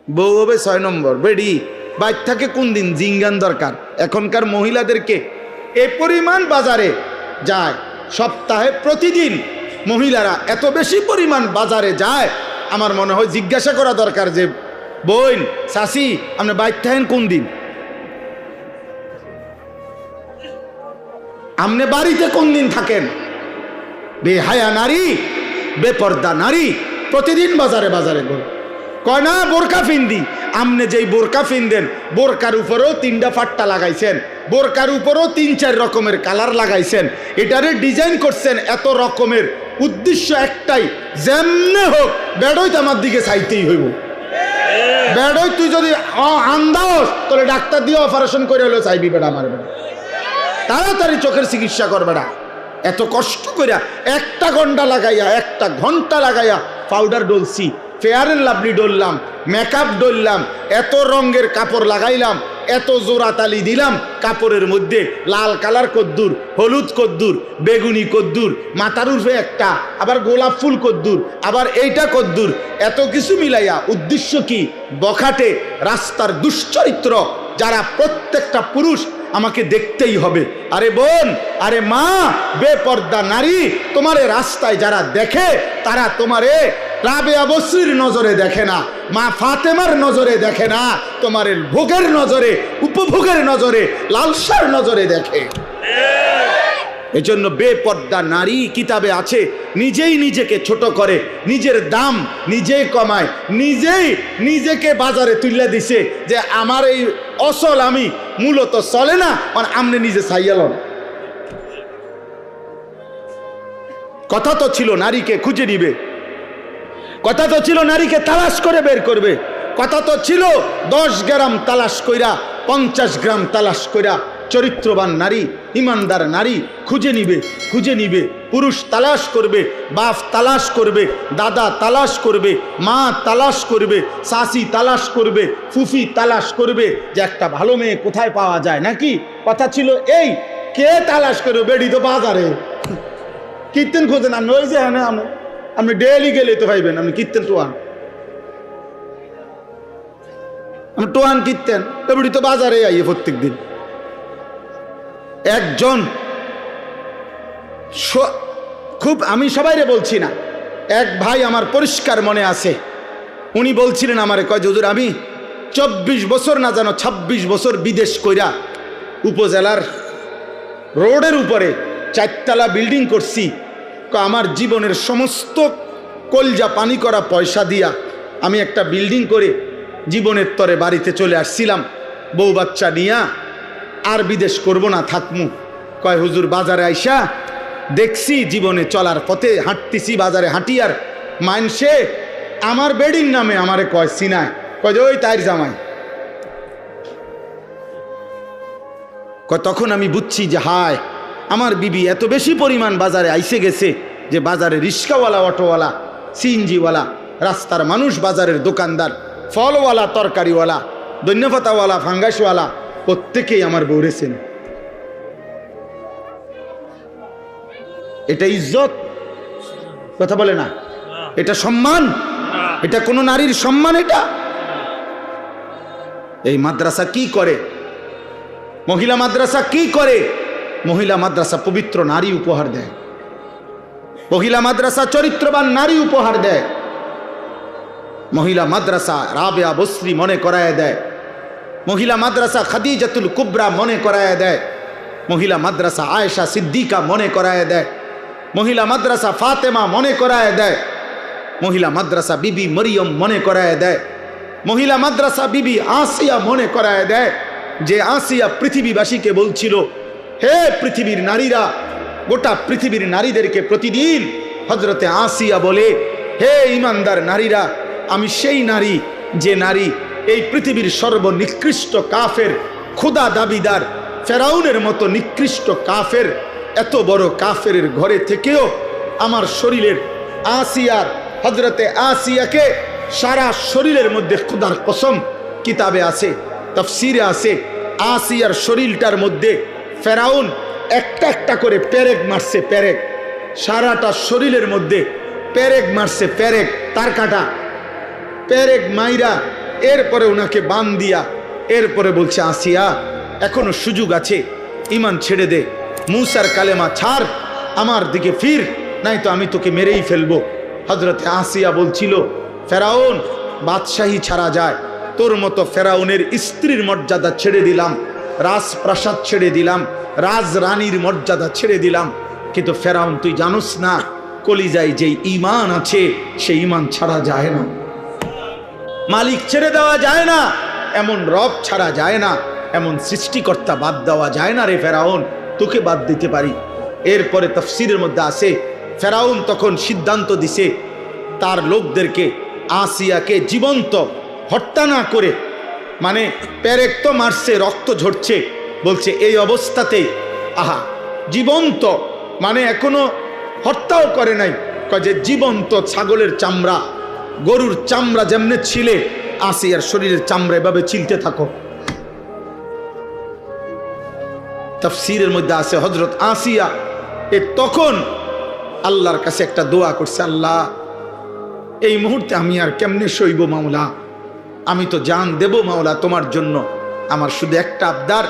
বউ হবে 6 নম্বর। বেডি বাইর থাকে কোন দিন জিঙ্গান দরকার। এখনকার মহিলাদেরকে এ পরিমাণ বাজারে যায়, সপ্তাহে প্রতিদিন মহিলারা এত বেশি পরিমাণ বাজারে যায়, আমার মনে হয় জিজ্ঞাসা করা দরকার যে বোন চাচি আপনি বাইর থাকেন কোন দিন, আপনি বাড়িতে কোন দিন থাকেন? বেহায়া নারী, বেপর্দা নারী প্রতিদিন বাজারে বাজারে ঘুরে। কয় না বোরকা ফিন্দি, আমনে যেই বোরকা ফিনদেন বোরকার উপরেও 3টা ফাট্টা লাগাইছেন, বোরকার উপরেও 3-4 রকমের কালার লাগাইছেন, এটারে ডিজাইন করছেন এত রকমের, উদ্দেশ্য একটাই, যেমনে হোক বেড়ই তো আমার দিকে চাইতেই হইব। বেড়ই তুই যদি আন্দাস তোরে ডাক্তার দিয়ে অপারেশন করে হলেও চাইবি বেড়া, আমার বেড়া তাড়াতাড়ি চোখের চিকিৎসা করবে না। এত কষ্ট করিয়া 1 ঘন্টা লাগাইয়া পাউডার ডলছি, ফেয়ার এন্ড লাভলি ডললাম, মেকআপ ডললাম, এত রঙের কাপড় লাগাইলাম, এত জোড়া তালি দিলাম কাপড়ের মধ্যে, লাল কালার কদ্দুর, হলুদ কদ্দুর, বেগুনি কদ্দুর, মাথার উর্ফে একটা, আবার গোলাপ ফুল কদ্দুর, আবার এইটা কদ্দুর, এত কিছু মিলাইয়া উদ্দেশ্য কি? বখাটে রাস্তার দুশ্চরিত্র যারা প্রত্যেকটা পুরুষ আমাকে দেখতেই হবে। আরে বোন, আরে মা, বেপর্দা নারী, তোমারে রাস্তায় যারা দেখে তারা তোমারে রাবেয়া বসরির নজরে দেখে না, মা ফাতেমার নজরে দেখে না, তোমার ভোগের নজরে, উপভোগের নজরে, লালসার নজরে দেখে। এজন্য বেপর্দা নারী কিতাবে আছে, নিজেই নিজেকে ছোট করে, নিজের দাম নিজেই কমায়, নিজেই নিজেকে বাজারে তুলে দিছে যে আমার এই অসল আমি মূলত চলে না, আর আমনে নিজে চাইয়ালন। কথা তো ছিল নারীকে খুঁজে নিবে, কথা তো ছিল নারীকে তালাশ করে বের করবে, কথা তো ছিল 10 গ্রাম তালাশ কইরা 50 গ্রাম তালাশ কইরা চরিত্রবান নারী, ইমানদার নারী খুঁজে নিবে। পুরুষ তালাশ করবে, বাপ তালাশ করবে, দাদা তালাশ করবে, মা তালাশ করবে, শাশি তালাশ করবে, ফুফি তালাশ করবে যে একটা ভালো মেয়ে কোথায় পাওয়া যায়। নাকি কথা ছিল এই, কে তালাশ করবে? বেডি তো বাজারে কীর্তন খোঁজেন আপনি, ওই যে আপনি ডেলি গেলে তো পাইবেন, আপনি কীর্তন টোয়ান কীর্তন বেডি তো বাজারে আইয়ে প্রত্যেক দিন। একজন খুব, আমি সবাইরে বলছি না, এক ভাই আমার পরিষ্কার মনে আছে, উনি বলছিলেন আমারে, কয় হুজুর আমি 24 বছর না জানো 26 বছর বিদেশ কইরা উপজেলার রোডের উপরে 4 তলা বিল্ডিং করছি, আমার জীবনের সমস্ত কলজা পানি করা পয়সা দিয়া আমি একটা বিল্ডিং করে জীবনের তরে বাড়িতে চলে আসছিলাম, বউ বাচ্চা নিয়া, আর বিদেশ করব না, থাকমু। কয় হুজুর বাজারে আইসা দেখছি, জীবনে চলার পথে হাঁটতেছি, বাজারে হাঁটি, আর মানসে আমার বেডিং নামে আমারে কয় সিনায়, কয় যে ওই তাইর জামাই। কয় তখন আমি বুঝছি যে হায়, আমার বিবি এত বেশি পরিমাণ বাজারে আইসে গেছে যে বাজারে রিক্সাওয়ালা, অটোওয়ালা, সিএনজিওয়ালা, রাস্তার মানুষ, বাজারের দোকানদার, ফলওয়ালা, তরকারিওয়ালা, ধন্যপাতাওয়ালা, ফাঙ্গাসওয়ালা, প্রত্যেকেই আমার বউরেছেন। এটা ইজ্জত? কথা বলে না, এটা সম্মান? এটা কোন নারীর সম্মান? এটা এই মাদ্রাসা কি করে? মহিলা মাদ্রাসা কি করে? মহিলা মাদ্রাসা পবিত্র নারী উপহার দেয়, মহিলা মাদ্রাসা চরিত্রবান নারী উপহার দেয়, মহিলা মাদ্রাসা রাবেয়া বসরি মনে করায় দেয়, মহিলা মাদ্রাসা খাদিজাতুল কুবরা মনে করায় দেয়, মহিলা মাদ্রাসা আয়েশা সিদ্দিকা মনে করায় দেয়, মহিলা মাদ্রাসা ফাতেমা মনে করায় দেয়, মহিলা মাদ্রাসা বিবি মরিয়ম মনে করায় দেয়, মহিলা মাদ্রাসা বিবি আসিয়া মনে করায় দেয়, যে আসিয়া পৃথিবীবাসীকে বলছিল, হে পৃথিবীর নারীরা, গোটা পৃথিবীর নারীদেরকে প্রতিদিন হযরতে আসিয়া বলে, হে ইমানদার নারীরা, আমি সেই নারী যে নারী এই পৃথিবীর সর্বনিকৃষ্ট কাফের, খোদা দাবিদার ফেরাউনের মতো নিকৃষ্ট কাফের, এত বড় কাফের ঘরে থেকেও আমার শরীরের আসিয়ার, হযরতে আসিয়াকে সারা শরীরের মধ্যে, খোদার কসম কিতাবে আছে, তাফসিরে আছে, আসিয়ার শরীরটার মধ্যে ফেরাউন একটা একটা করে পেরেক মারছে, পেরেক, সারাটা শরীরের মধ্যে পেরেক মারছে, পেরেক, তার কাটা পেরেক মাইরা এরপরে ওনাকে বান দিয়া এরপরে বলছে আসিয়া এখনো সুযোগ আছে, ইমান ছেড়ে দে, মুসার কালেমা ছাড়, আমার দিকে ফির, নাই তো আমি তোকে মেরেই ফেলবো। হযরতে আসিয়া বলছিল ফেরাউন বাদশাহী ছাড়া যায়, তোর মতো ফেরাউনের স্ত্রীর মর্যাদা ছেড়ে দিলাম, রাজপ্রাসাদ ছেড়ে দিলাম, রাজরানীর মর্যাদা ছেড়ে দিলাম, কিন্তু ফেরাউন তুই জানোস না কলিজায় যেই ঈমান আছে সেই ঈমান ছাড়া যায় না, মালিক ছেড়ে দেওয়া যায় না, এমন রব ছাড়া যায় না, এমন সৃষ্টিকর্তা বাদ দেওয়া যায় না রে ফেরাউন, তোকে বাদ দিতে পারি। এরপরে তাফসীরের মধ্যে আছে ফেরাউন তখন সিদ্ধান্ত দিছে তার লোকদেরকে আসিয়াকে জীবন্ত হত্যা না করে, মানে পেরেক তো মারছে, রক্ত ঝরছে, বলছে এই অবস্থাতে আহা জীবন্ত, মানে এখনো হত্যাও করে নাই, কয় যে জীবন্ত ছাগলের চামড়া গরুর চামড়া যেমনে ছিলে আসিয়ার শরীরের চামড়া এভাবে ছিলতে থাকো। তাফসীরের মধ্যে আছে হযরত আসিয়া তখন আল্লাহর কাছে একটা দোয়া করছে, আল্লাহ এই মুহূর্তে আমি আর কেমনে সইব মাওলা, আমি তো জান দেব মাওলা তোমার জন্য, আমার শুধু একটা আবদার,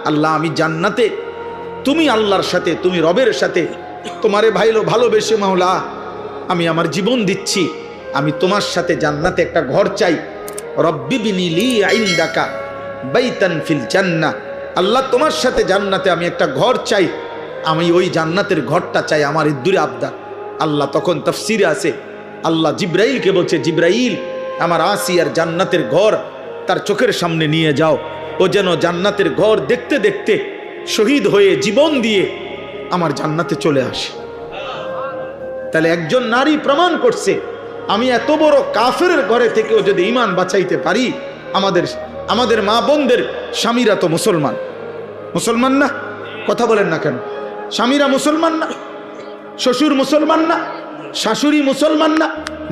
আল্লাহ আমি জান্নাতে, তুমি আল্লাহর সাথে, তুমি রবের সাথে তোমারে ভালোবেসে মাওলা আমি আমার জীবন দিচ্ছি, আমি তোমার সাথে জান্নাতে একটা ঘর চাই, রব্বি বিনি লি ইনদাকা বাইতান ফিল জান্নাহ, আল্লাহ তোমার সাথে জান্নাতে আমি একটা ঘর চাই, আমি ওই জান্নাতের ঘরটা চাই, আমার ইদ্দুরে আবদার। আল্লাহ তখন তাফসীরে আছে আল্লাহ জিব্রাইলকে বলছে, জিব্রাইল আমার আসিয়ার জান্নাতের ঘর তার চোখের সামনে নিয়ে যাও, ও যেন জান্নাতের ঘর দেখতে দেখতে শহীদ হয়ে জীবন দিয়ে আমার জান্নাতে চলে আসে। তাহলে একজন নারী প্রমাণ করছে আমি এত বড় কাফেরের ঘরে থেকেও যদি ঈমান বাঁচাইতে পারি, আমাদের মা বোনদের স্বামীরা তো মুসলমান, মুসলমান না? কথা বলেন না কেন? স্বামীরা মুসলমান না? শ্বশুর মুসলমান না? শাশুড়ি মুসলমান না?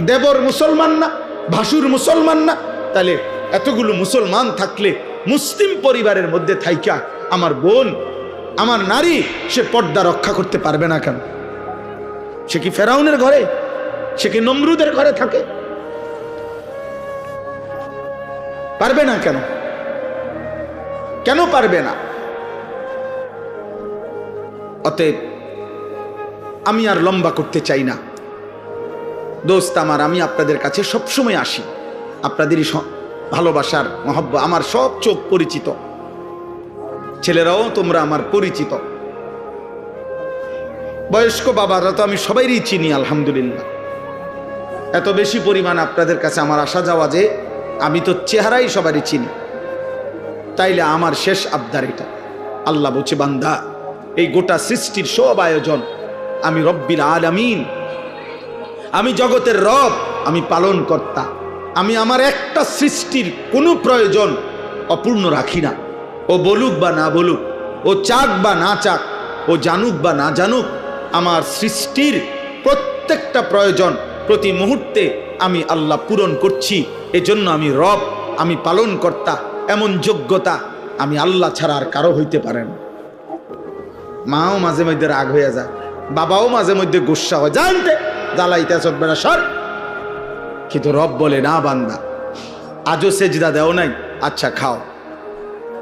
দেবর মুসলমান না? ভাসুর মুসলমান না? তাহলে এতগুলো মুসলমান থাকলে মুসলিম পরিবারের মধ্যে থাইকা আমার বোন, আমার নারী, সে পর্দা রক্ষা করতে পারবে না কেন? সে কি ফেরাউনের ঘরে, সে কি নমরুদের ঘরে থাকে? পারবে না কেন? কেন পারবে না? অতএব আমি আর লম্বা করতে চাই না দোস্ত আমার, আমি আপনাদের কাছে সবসময় আসি, আপনাদেরই ভালোবাসার মহব্বত, আমার সব চোখ পরিচিত, ছেলেরাও তোমরা আমার পরিচিত, বয়স্ক বাবারা তো আমি সবাইরই চিনি আলহামদুলিল্লাহ। এত বেশি পরিমাণ আপনাদের কাছে আমার আসা যাওয়া যে আমি তো চেহারাই সবারই চিনি। তাইলে আমার শেষ আবদার এটা, আল্লাহ বলছে বান্দা এই গোটা সৃষ্টির সব আয়োজন আমি রব্বিল আলামিন, আমি জগতের রব, আমি পালন কর্তা, আমি আমার একটা সৃষ্টির কোনো প্রয়োজন অপূর্ণ রাখি না। ও বলুক বা না বলুক, ও চাক বা না চাক, ও জানুক বা না জানুক, আমার সৃষ্টির প্রত্যেকটা প্রয়োজন প্রতি মুহূর্তে আমি আল্লাহ পূরণ করছি। এজন্য আমি রব, আমি পালন কর্তা, এমন যোগ্যতা আমি আল্লাহ ছাড়া আর কারো হইতে পারে না। মাও মাঝে মধ্যে রাগ হয়ে যায়, বাবাও মাঝে মধ্যে গুসা হয়, জানতে জ্বালাইতে বেড়া সর, কিন্তু রব বলে না বান্দা আজও সেজদা দেও নাই, আচ্ছা খাও।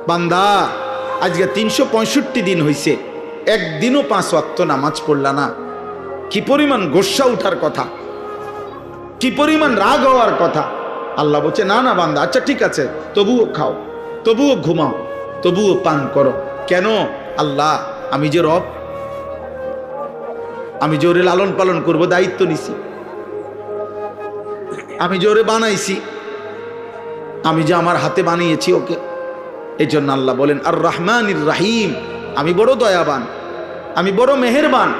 বান্দা আজকে 365 দিন হইছে, একদিনও 5 ওয়াক্ত নামাজ পড়লা না, কি পরিমাণ গোসা উঠার কথা, কি পরিমাণ রাগ হওয়ার কথা। আল্লাহ বলছে না না বান্দা, আচ্ছা ঠিক আছে, তবুও খাও, তবুও ঘুমাও, তবুও পান করো। কেন? আল্লাহ আমি যে রব, আমি যে ওরে লালন পালন করব দায়িত্ব নিছি, আমি যে ওরে বানাইছি, আমি যে আমার হাতে বানিয়েছি ওকে। এই জন্য আল্লাহ বলেন আর রহমানির রাহিম, আমি বড় দয়াবান, আমি বড় মেহেরবান।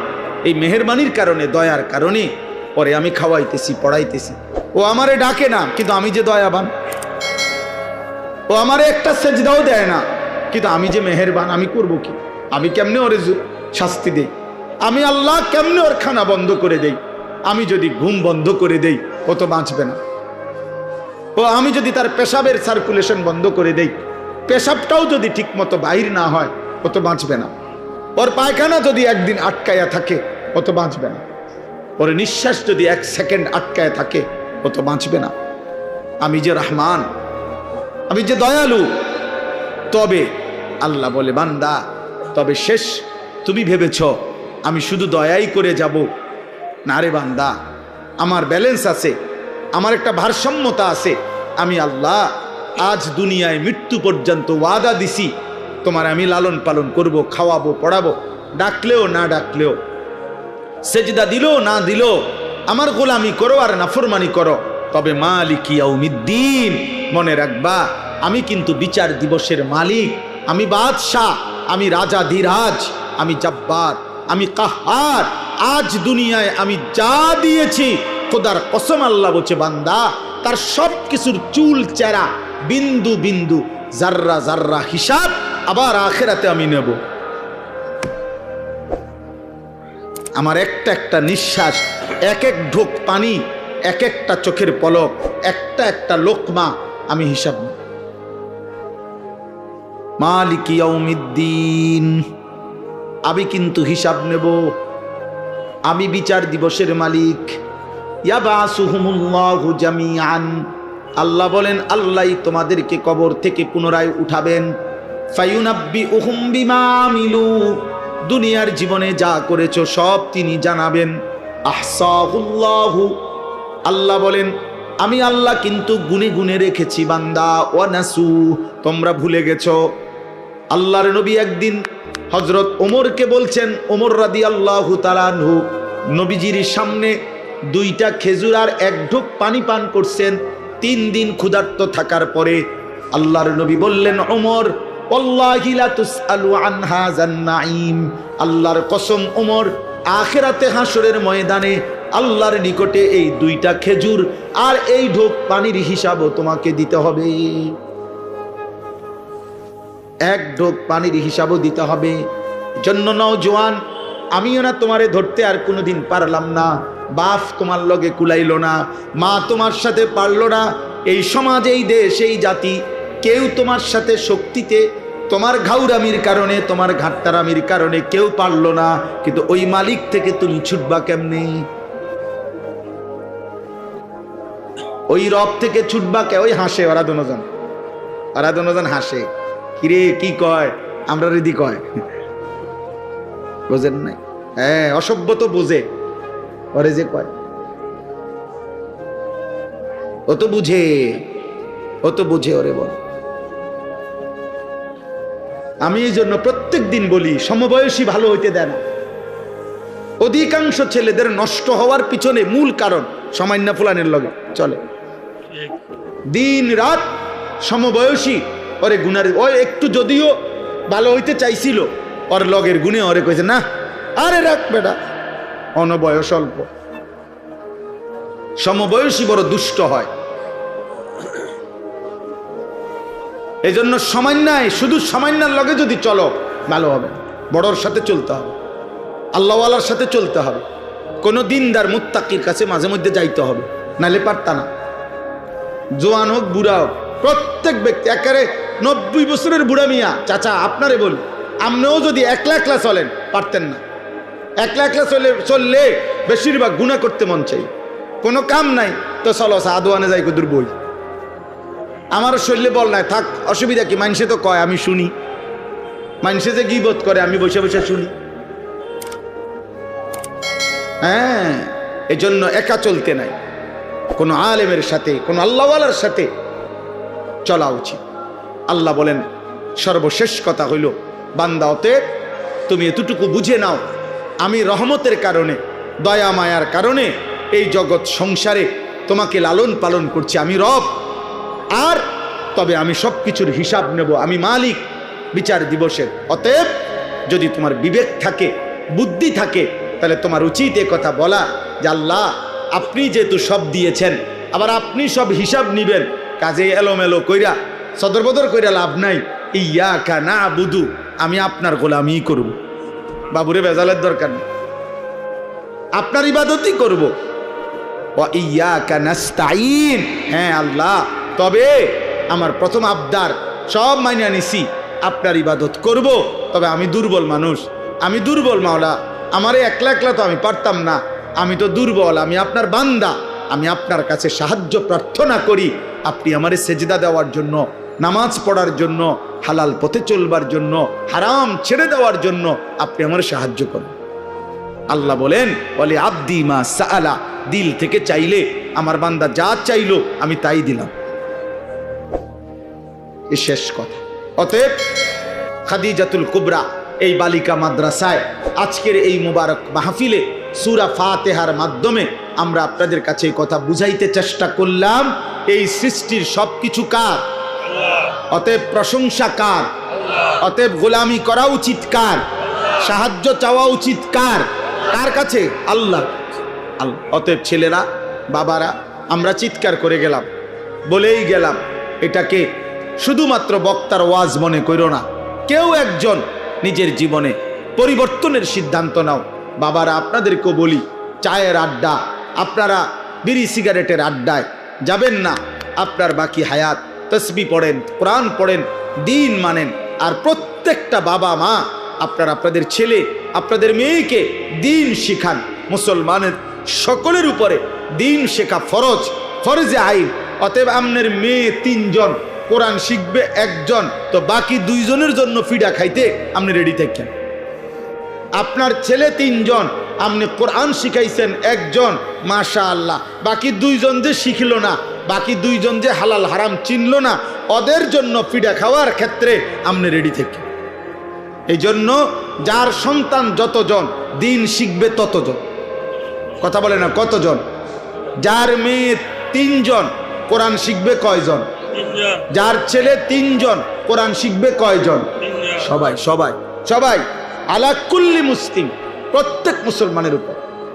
এই মেহেরবানির কারণে, দয়ার কারণে পরে আমি খাওয়াইতেছি, পড়াইতেছি। ও আমারে ডাকে না, কিন্তু আমি যে দয়াবান। ও আমারে একটা সেজদাও দেয় না, কিন্তু আমি যে মেহেরবান, আমি করব কি? আমি কেমনে ওরে শাস্তি দেই? আমি আল্লাহ কেমনে ওর খানা বন্ধ করে দেই? আমি যদি ঘুম বন্ধ করে দেই ও তো বাঁচবে না। ও আমি যদি তার পেশাবের সার্কুলেশন বন্ধ করে দেই, পেশাবটাও যদি ঠিক মতো বাহির না হয় ও তো বাঁচবে না। ওর পায়খানা যদি একদিন আটকায়া থাকে ও তো বাঁচবে না। ওর নিঃশ্বাস যদি 1 সেকেন্ড আটকায় থাকে ও তো বাঁচবে না। আমি যে রহমান, আমি যে দয়ালু। তবে আল্লাহ বলে, বান্দা তবে শেষ তুমি ভেবেছ আমি শুধু দয়াই করে যাব? না রে বান্দা, আমার ব্যালেন্স আছে, আমার একটা ভারসাম্যতা আছে। আমি আল্লাহ আজ দুনিয়ায় মৃত্যু পর্যন্ত ওয়াদা দিছি, তোমার আমি লালন পালন করব, খাওয়াবো, পড়াবো, ডাকলেও না ডাকলেও, সেজদা দিলো না দিলো, আমার গোলামি করো আর নাফরমানি করো। তবে মালিক ইয়াউমিদ্দিন, মনে রাখবা আমি কিন্তু বিচার দিবসের মালিক, আমি বাদশাহ, আমি রাজা ধীরাজ, আমি জব্বার, আমি কাহার। আজ দুনিয়ায় আমি যা দিয়েছি, খোদার কসম আল্লাহ বলছে বান্দা তার সব কিছুর চুল চেরা, বিন্দু বিন্দু, জাররা জাররা হিসাব আবার আখিরাতে আমি নেব। আমার একটা একটা নিঃশ্বাস, এক এক ঢোক পানি, এক একটা চোখের পলক, একটা একটা লোকমা আমি হিসাব নেব। মালিক ইয়াউমিদ্দিন, আমি কিন্তু হিসাব নেব, আমি বিচার দিবসের মালিক। ইয়াবাসুহুমুল্লাহু জামিআন, আল্লাহ বলেন আল্লাহ তোমাদেরকে কবর থেকে পুনরায় উঠাবেন। ফায়ুনাব্বিউহুম বিমা আমিলু, দুনিয়ার জীবনে যা করেছো সব তিনি জানাবেন। আহসাহুল্লাহু, আল্লাহ বলেন আমি আল্লাহ কিন্তু গুনে গুনে রেখেছি বান্দা। ওয়ানাসু, তোমরা ভুলে গেছো। আল্লাহর নবী একদিন হযরত ওমরকে বলছেন, ওমর রাদিয়াল্লাহু তাআলা আনহু নবীজির সামনে দুইটা খেজুর আর এক ঢোক পানি পান করছেন। 3 দিন ক্ষুধার্ত থাকার পরে আল্লাহর নবী বললেন, ওমর ওয়াল্লাহি লা তুসআলু আন হাযান নাঈম, আল্লাহর কসম ওমর, আখিরাতে হাসরের ময়দানে আল্লাহর নিকটে এই দুইটা খেজুর আর এই ঢোক পানির হিসাবও তোমাকে দিতে হবে। এক ঢোক পানির হিসাবও দিতে হবে। জন্য নওজোয়ান, আমিও না তোমারে ধরতে আর কোনোদিন পারলাম না, বাপ তোমার লগে কুলাইলো না, মা তোমার সাথে পারলো না, এই সমাজ, এই দেশ, এই জাতি কেউ তোমার সাথে শক্তিতে, তোমার ঘাউরামির কারণে, তোমার ঘাটতারামির কারণে কেউ পারলো না। কিন্তু ওই মালিক থেকে তুমি ছুটবা কেমনে? ওই রব থেকে ছুটবা কে? ওই হাসে ওরা দুজন হাসে, কিরে কি কয়, আমরা রেদি কয়, বোঝেন নাই? হ্যাঁ, অসভ্য তো বোঝে, ওরে যে কয় ও তো বুঝে, ওরে বল। আমি এই জন্য প্রত্যেক দিন বলি, সমবয়সী ভালো হইতে দেয় না। অধিকাংশ ছেলেদের নষ্ট হওয়ার পিছনে মূল কারণ সামান্য ফুলানের লগে চলে, দিন রাত সমবয়সী ওরে গুনার, ও একটু যদিও ভালো হইতে চাইছিল, ওর লগের গুণে ওরে কইছে না, আরে রাখ বেটা, অনবয়স অল্প। সমবয়সী বড় দুষ্ট হয়। এই জন্য সামান্যায়, শুধু সামান্যার লগে যদি চলো ভালো হবে, বড়র সাথে চলতে হবে, আল্লাহওয়ালার সাথে চলতে হবে, কোনো দিনদার মুত্তাকির কাছে মাঝে মধ্যে যাইতে হবে, নাহলে পারতা না। জোয়ান হোক বুড়া হোক, প্রত্যেক ব্যক্তি, একেবারে 90 বছরের বুড়া মিয়া চাচা আপনারে বলি, আপনিও যদি একলা একলা চলেন পারতেন না। একলা একলা চললে বেশিরভাগ গুনাহ করতে মন চাই, কোনো কাম নাই তো চলো সাদওয়ানে যাই কদুর বই, আমার শরীরে বল নাই, থাক অসুবিধা কি, মানুষে তো কয় আমি শুনি, মানুষে যে গীবত করে আমি বসে বসে শুনি। হ্যাঁ, এই জন্য একা চলতে নাই, কোনো আলেমের সাথে, কোনো আল্লাহওয়ালার সাথে চলা উচিত। আল্লাহ বলেন সর্বশেষ কথা হইল, বান্দা অতএব তুমি এতটুকু বুঝে নাও, আমি রহমতের কারণে, দয়া মায়ার কারণে এই জগৎ সংসারে তোমাকে লালন পালন করছি, আমি রব। আর তবে আমি সব কিছুর হিসাব নেব, আমি মালিক বিচার দিবসের। অতএব যদি তোমার বিবেক থাকে, বুদ্ধি থাকে, তাহলে তোমার উচিত এ কথা বলা যে আল্লাহ আপনি যেহেতু সব দিয়েছেন, আবার আপনি সব হিসাব নিবেন, কাজে এলোমেলো কইরা সদরবদর কইরা লাভ নাই। ইয়াকা নাবুদু, আমি আপনার গোলামি করব, বাবুরে বেজালের দরকার নেই, আপনার ইবাদতই করব। ওয়া ইয়াকা নাস্তাইন, হ্যাঁ আল্লাহ তবে আমার প্রথম আবদার সব মাইনা নিছি, আপনার ইবাদত করব, তবে আমি দুর্বল মানুষ, আমি দুর্বল মাওলা, আমারে একলা একলা তো আমি পারতাম না, আমি তো দুর্বল, আমি আপনার বান্দা, আমি আপনার কাছে সাহায্য প্রার্থনা করি, আপনি আমারে সেজদা দেওয়ার জন্য নামাজ পড়ার জন্য, হালাল পথে চলবার জন্য, হারাম ছেড়ে দেওয়ার জন্য আপনি আমার সাহায্য করেন। আল্লাহ বলেন, বলে আব্দি মা সাআলা, দিল থেকে চাইলে আমার বান্দা যা চাইলো আমি তাই দিলাম। এই শেষ কথা। অতএব খাদিজাতুল কুবরা এই বালিকা মাদ্রাসায় আজকের এই মুবারক মাহফিলে সূরা ফাতিহার মাধ্যমে আমরা আপনাদের কাছে এই কথা বুঝাইতে চেষ্টা করলাম, এই সৃষ্টির সবকিছু কার? অতএব প্রশংসা কার? অতএব গোলামি করা উচিত কার? সাহায্য চাওয়া উচিত কার? কার কাছে? আল্লাহ। আল্লাহ। অতএব ছেলেরা, বাবারা, আমরা চিৎকার করে গেলাম, বলেই গেলাম, এটাকে শুধুমাত্র বক্তার ওয়াজ মনে করো না। কেউ একজন নিজের জীবনে পরিবর্তনের সিদ্ধান্ত নাও। বাবারা, আপনাদেরকেও বলি, চায়ের আড্ডা, আপনারা বিড়ি সিগারেটের আড্ডায় যাবেন না। আপনার বাকি হায়াত তসবিহ পড়েন, কোরআন পড়েন, দিন মানেন। আর প্রত্যেকটা বাবা মা আপনারা আপনাদের ছেলে, আপনাদের মেয়েকে দিন শিখান। মুসলমানের সকলের উপরে দিন শেখা ফরজ, ফরজে আইন। অতএব আপনার মেয়ে 3 জন, কোরআন শিখবে 1 জন, তো বাকি 2 জনের জন্য ফিডা খাইতে আপনি রেডি থাকেন। আপনার ছেলে 3 জন, আপনি কোরআন শিখাইছেন 1 জন, মাশাআল্লাহ। বাকি 2 জন যে শিখিল না, বাকি 2 জন যে হালাল হারাম চিনল না, ওদের জন্য ফিডা খাওয়ার ক্ষেত্রে আপনি রেডি থাকেন। এই জন্য যার সন্তান যতজন দিন শিখবে ততজন। কথা বলে না, কতজন? যার মেয়ে 3 জন, কোরআন শিখবে কয়জন? যার ছেলে 3 জন, কোরআন শিখবে কয়জন? সবাই সবাই সবাই, আলা কুল্লি মুসলিম, প্রত্যেক মুসলমানের উপর।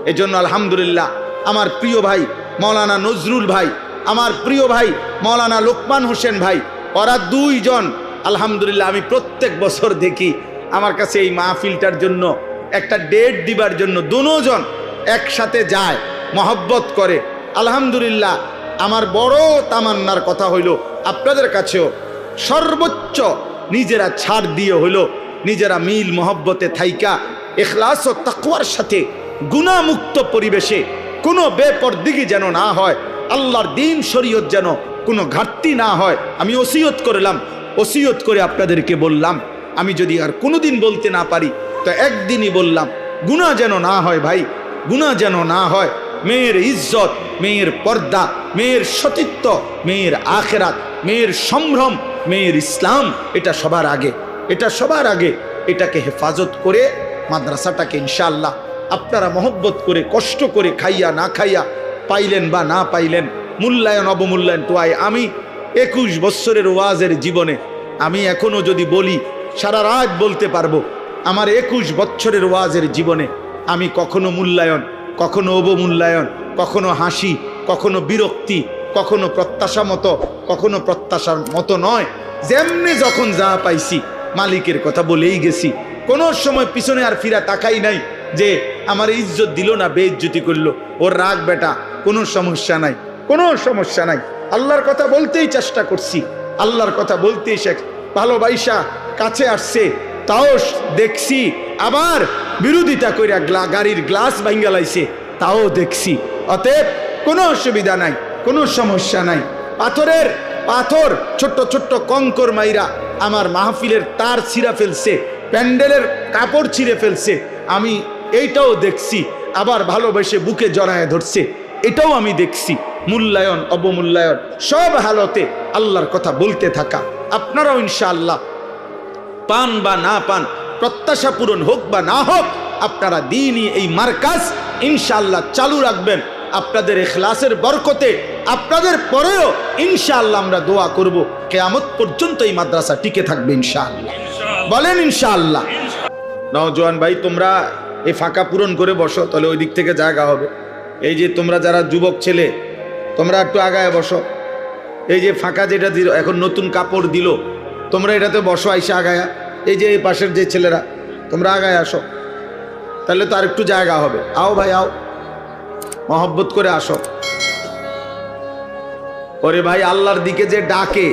এই জন্য আলহামদুলিল্লাহ আমার প্রিয় ভাই মৌলানা নজরুল ভাই, আমার প্রিয় ভাই মৌলানা লোকমান হোসেন ভাই, ওরা 2 জন আলহামদুলিল্লাহ আমি প্রত্যেক বছর দেখি আমার কাছে এই মাহফিলটার জন্য একটা ডেট দিবার জন্য 2 জন একসাথে যায়, মহব্বত করে। আলহামদুলিল্লাহ আমার বড় তামান্নার কথা হইল আপনাদের কাছেও সর্বোচ্চ নিজেরা ছাড় দিয়ে হইল, নিজেরা মিল মহব্বতে থাইকা ইখলাস ও তাকওয়ার সাথে গুনাহমুক্ত পরিবেশে কোনো বেপরদিগি যেন না হয়, আল্লাহর দিন শরীয়ত যেন কোনো ঘাটতি না হয়, আমি ওসিয়ত করলাম। ওসিয়ত করে আপনাদেরকে বললাম, আমি যদি আর কোনোদিন বলতে না পারি তো একদিনই বললাম, গুনাহ যেন না হয় ভাই, গুনাহ যেন না হয়। মেয়ের ইজ্জত, মেয়ের পর্দা, মেয়ের সতীত্ব, মেয়ের আখেরাত, মেয়ের সম্ভ্রম, মেয়ের ইসলাম, এটা সবার আগে, এটা সবার আগে। এটাকে হেফাজত করে মাদ্রাসাটাকে ইনশাআল্লাহ আপনারা মহব্বত করে, কষ্ট করে, খাইয়া না খাইয়া, পাইলেন বা না পাইলেন, মূল্যায়ন অবমূল্যায়ন তো আমি 21 বছরের ওয়াজের জীবনে আমি এখনো যদি বলি সারা রাত বলতে পারবো। আমার 21 বছরের ওয়াজের জীবনে আমি কখনো মূল্যায়ন, কখনো অবমূল্যায়ন, কখনো হাসি, কখনো বিরক্তি, কখনো প্রত্যাশা মতো, কখনো প্রত্যাশার মতো নয়, যেমনি যখন যা পাইছি মালিকের কথা বলেই গেছি। কোনো সময় পিছনে আর ফিরা তাকাই নাই যে আমার ইজ্জত দিল না, বেইজ্জতি করলো, ওর রাগ বেটা, কোনো সমস্যা নাই, কোনো সমস্যা নাই। আল্লাহর কথা বলতেই চেষ্টা করছি, আল্লাহর কথা বলতেই ভালোবাসা কাছে আসছে, তাও দেখছি। আবার বিরোধিতা কইরা গাড়ির গ্লাস ভাঙ্গা লাইছে, তাও দেখছি। অতএব কোনো অসুবিধা নাই, কোনো সমস্যা নাই। পাথর ছোট্ট ছোট্ট কঙ্কর মাইরা আমার মাহফিলের তার ছিঁড়া ফেলছে, প্যান্ডেলের কাপড় ছিঁড়ে ফেলছে, আমি এইটাও দেখছি। আবার ভালোবেসে বুকে জড়ায় ধরছে, এটাও আমি দেখছি। মূল্যায়ন অবমূল্যায়ন সব হালতে আল্লাহর কথা বলতে থাকা। আপনারাও ইনশাআল্লাহ পান বা না পান, প্রত্যাশা পূরণ হোক বা না হোক, আপনারা দিনই এই মার্কাজ ইনশাআল্লাহ চালু রাখবেন। আপনাদের ইখলাসের বরকতে আপনাদের পরেও ইনশাআল্লাহ আমরা দোয়া করব কিয়ামত পর্যন্ত এই মাদ্রাসা টিকে থাকবে ইনশাআল্লাহ। বলেন ইনশাআল্লাহ। নওজোয়ান ভাই, তোমরা এই ফাঁকা পূরণ করে বসো, তাহলে ওই দিক থেকে জায়গা হবে। এই যে তোমরা যারা যুবক ছেলে, তোমরা একটু আগায় বসো। এই যে ফাঁকা যেটা দিল, এখন নতুন কাপড় দিল, তোমরা এটাতে বসো আইসা আগায়া। এই যে এই পাশের যে ছেলেরা, তোমরা আগায় আসো, তাহলে তো আর একটু জায়গা হবে। আও ভাই আও, মহব্বত করে আসো। ওরে ভাই, আল্লাহর দিকে যে ডাকে,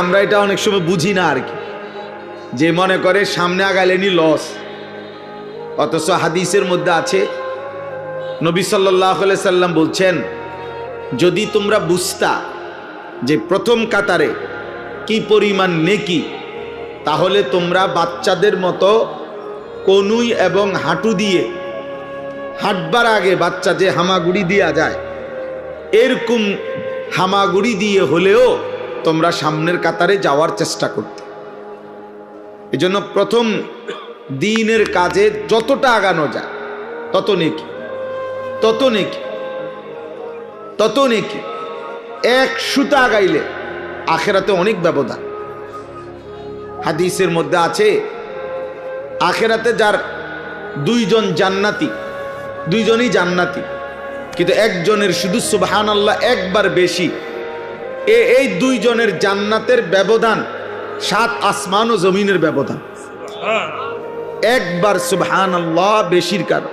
আমরা এটা অনেক সময় বুঝি না আর কি, যে মনে করে সামনে আগাইলেনি লস। অথচ হাদিসের মধ্যে আছে, নবী সাল্লাল্লাহু আলাইহি সাল্লাম বলছেন, যদি তোমরা বুঝতা যে প্রথম কাতারে কি পরিমাণ নেকি, তাহলে তোমরা বাচ্চাদের মতো কনুই এবং হাঁটু দিয়ে হাঁটবার আগে বাচ্চা যে হামাগুড়ি দেওয়া যায়, এরকম হামাগুড়ি দিয়ে হলেও তোমরা সামনের কাতারে যাওয়ার চেষ্টা করতে। এজন্য প্রথম দিনের কাজে যতটা আগানো যায় তত নেকি, তত নেকি, তত নেকি। এক সুতা আগাইলে আখেরাতে অনেক ব্যবধান। হাদিসের মধ্যে আছে আখেরাতে যার দুইজন জান্নাতি, দুইজনই জান্নাতি, কিন্তু একজনের শুধু সুবহানাল্লাহ একবার বেশি, এই দুইজনের জান্নাতের ব্যবধান 7 আসমান ও জমিনের ব্যবধান। একবার সুবহানাল্লাহ বেশির কারণ।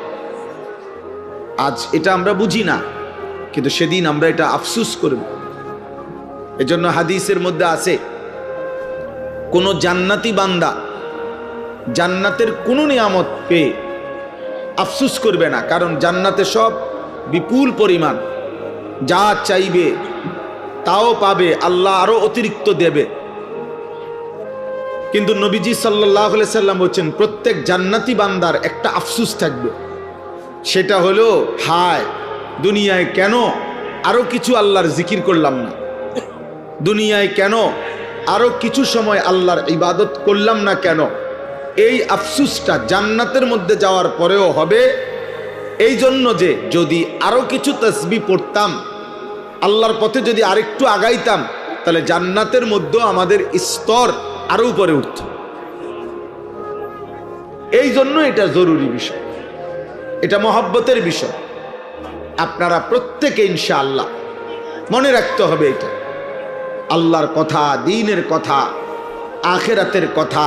আজ এটা আমরা বুঝি না, কিন্তু সেদিন আমরা এটা আফসোস করব। এজন্য হাদিসের মধ্যে আছে কোন জান্নাতি বান্দা জান্নাতের কোন নিয়ামত পেয়ে আফসোস করবে না, কারণ জান্নাতে সব বিপুল পরিমাণ, যা চাইবে তাও পাবে, আল্লাহ আরো অতিরিক্ত দেবে। কিন্তু নবীজি সাল্লাল্লাহু আলাইহি সাল্লাম বলেছেন প্রত্যেক জান্নাতি বান্দার একটা আফসোস থাকবে, সেটা হলো হায় দুনিয়ায় কেন আরো কিছু আল্লাহর জিকির করলাম না, দুনিয়ায় কেন আরো কিছু সময় আল্লাহর ইবাদত করলাম না কেন। এই আফসোসটা জান্নাতের মধ্যে যাওয়ার পরেও হবে, এই জন্য যে যদি আরো কিছু তাসবিহ পড়তাম, আল্লাহর পথে যদি আরেকটু আগাইতাম, তাহলে জান্নাতের মধ্যেও আমাদের স্তর আরো উপরে উঠত। এই জন্য এটা জরুরি বিষয়, এটা মহব্বতের বিষয়। আপনারা প্রত্যেকে ইনশাআল্লাহ মনে রাখতে হবে এটা, আল্লাহর কথা, দ্বীনের কথা, আখিরাতের কথা,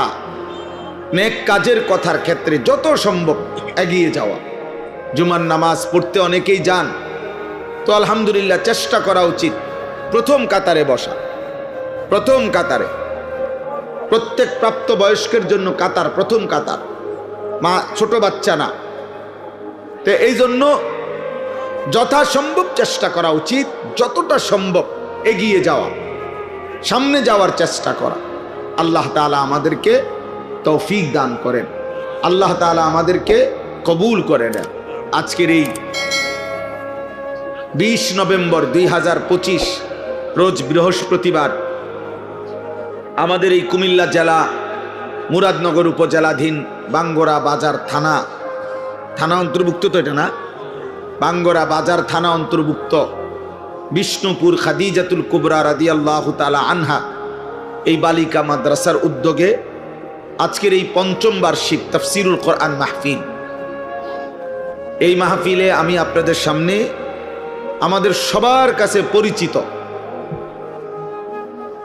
নেক কাজের কথার ক্ষেত্রে যত সম্ভব এগিয়ে যাওয়া। জুমার নামাজ পড়তে অনেকেই যান, তো আলহামদুলিল্লাহ চেষ্টা করা উচিত প্রথম কাতারে বসা। প্রথম কাতারে প্রত্যেক প্রাপ্ত বয়স্কের জন্য কাতার, প্রথম কাতার, মা ছোট বাচ্চা না। তো এই জন্য যথাসম্ভব চেষ্টা করা উচিত, যতটা সম্ভব এগিয়ে যাওয়া, সামনে যাওয়ার চেষ্টা করা। আল্লাহ তাআলা আমাদেরকে তৌফিক দান করেন, আল্লাহ তাআলা আমাদেরকে কবুল করে নেন। আজকের এই 20 নভেম্বর 2025 রোজ বৃহস্পতিবার আমাদের এই কুমিল্লা জেলা মুরাদনগর উপজেলাধীন বাঙ্গরা বাজার থানা অন্তর্ভুক্ত, তো এটা না, বাঙ্গরা বাজার থানা অন্তর্ভুক্ত বিষ্ণুপুর খাদিজাতুল কুবরা রাদিয়াল্লাহু তাআলা আনহা এই বালিকা মাদ্রাসার উদ্যোগে আজকের এই 5ম বার্ষিক তাফসিরুল কোরআন মাহফিল। এই মাহফিলে আমি আপনাদের সামনে আমাদের সবার কাছে পরিচিত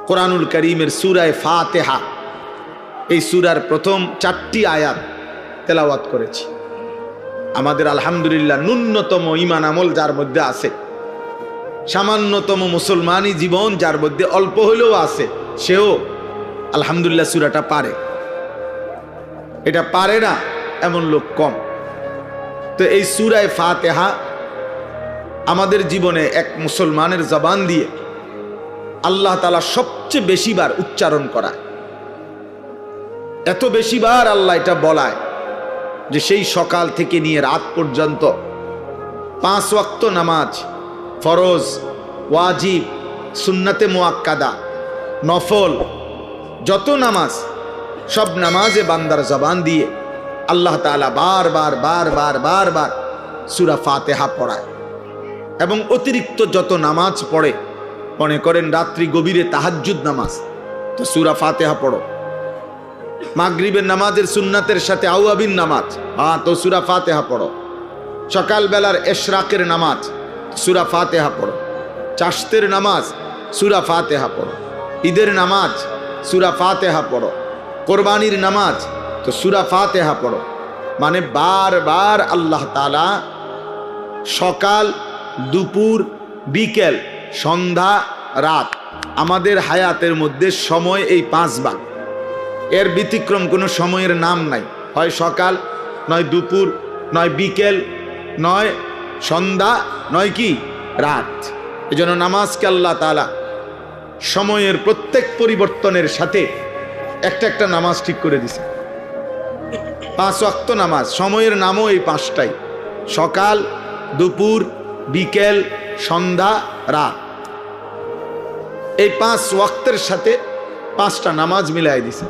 কোরআনুল কারীমের সূরা ফাতিহা, এই সূরার প্রথম 4টি আয়াত তেলাওয়াত করেছি। আমাদের আলহামদুলিল্লাহ ন্যূনতম ঈমান আমল যার মধ্যে আছে, সামান্যতম মুসলমানি জীবন যার মধ্যে অল্প হলেও আছে, সেও আলহামদুলিল্লাহ সূরাটা পারে। এটা পারে না এমন লোক কম। তো এই সূরা ফাতিহা আমাদের জীবনে এক মুসলমানের জবান দিয়ে আল্লাহ তাআলা সবচেয়ে বেশিবার উচ্চারণ করায়। এত বেশিবার আল্লাহ এটা বলায় যে সেই সকাল থেকে নিয়ে রাত পর্যন্ত 5 ওয়াক্ত নামাজ, ফরজ, ওয়াজিব, সুন্নাতে মুআক্কাদা, নফল, যত নামাজ, সব নামাজে বান্দার জবান দিয়ে আল্লাহ তাআলা বারবার বারবার বারবার সূরা ফাতিহা পড়ায়। এবং অতিরিক্ত যত নামাজ পড়ে, মনে করেন রাত্রি গভীরে তাহাজ্জুদ নামাজ, তো সূরা ফাতিহা পড়ো। মাগরিবের নামাজের সুন্নাতের সাথে আওয়াবিন নামাজ, তো সূরা ফাতিহা পড়ো। সকালবেলার ইশরাকের নামাজ, সূরা ফাতিহা পড়ো। চাশতের নামাজ, সূরা ফাতিহা পড়ো। ঈদের নামাজ, সূরা ফাতিহা পড়ো। কোরবানির নামাজ, তো সূরা ফাতিহা পড়ো। মানে বারবার আল্লাহ তাআলা সকাল, দুপুর, বিকেল, সন্ধ্যা, রাত, আমাদের হায়াতের মধ্যে সময় এই 5 ভাগ, এর ব্যতিক্রম কোনো সময়ের নাম নাই। হয় সকাল, নয় দুপুর, নয় বিকেল, নয় সন্ধ্যা, নয় কি রাত। এই জন্য নামাজকে আল্লাহ তাআলা সময়ের প্রত্যেক পরিবর্তনের সাথে একটা একটা নামাজ ঠিক করে দিছে। 5 ওয়াক্ত নামাজ, সময়ের নামও এই 5টাই, সকাল, দুপুর, বিকেল, সন্ধ্যা, রাত। এই 5 ওয়াক্তের সাথে 5টা নামাজ মিলাই দিছে।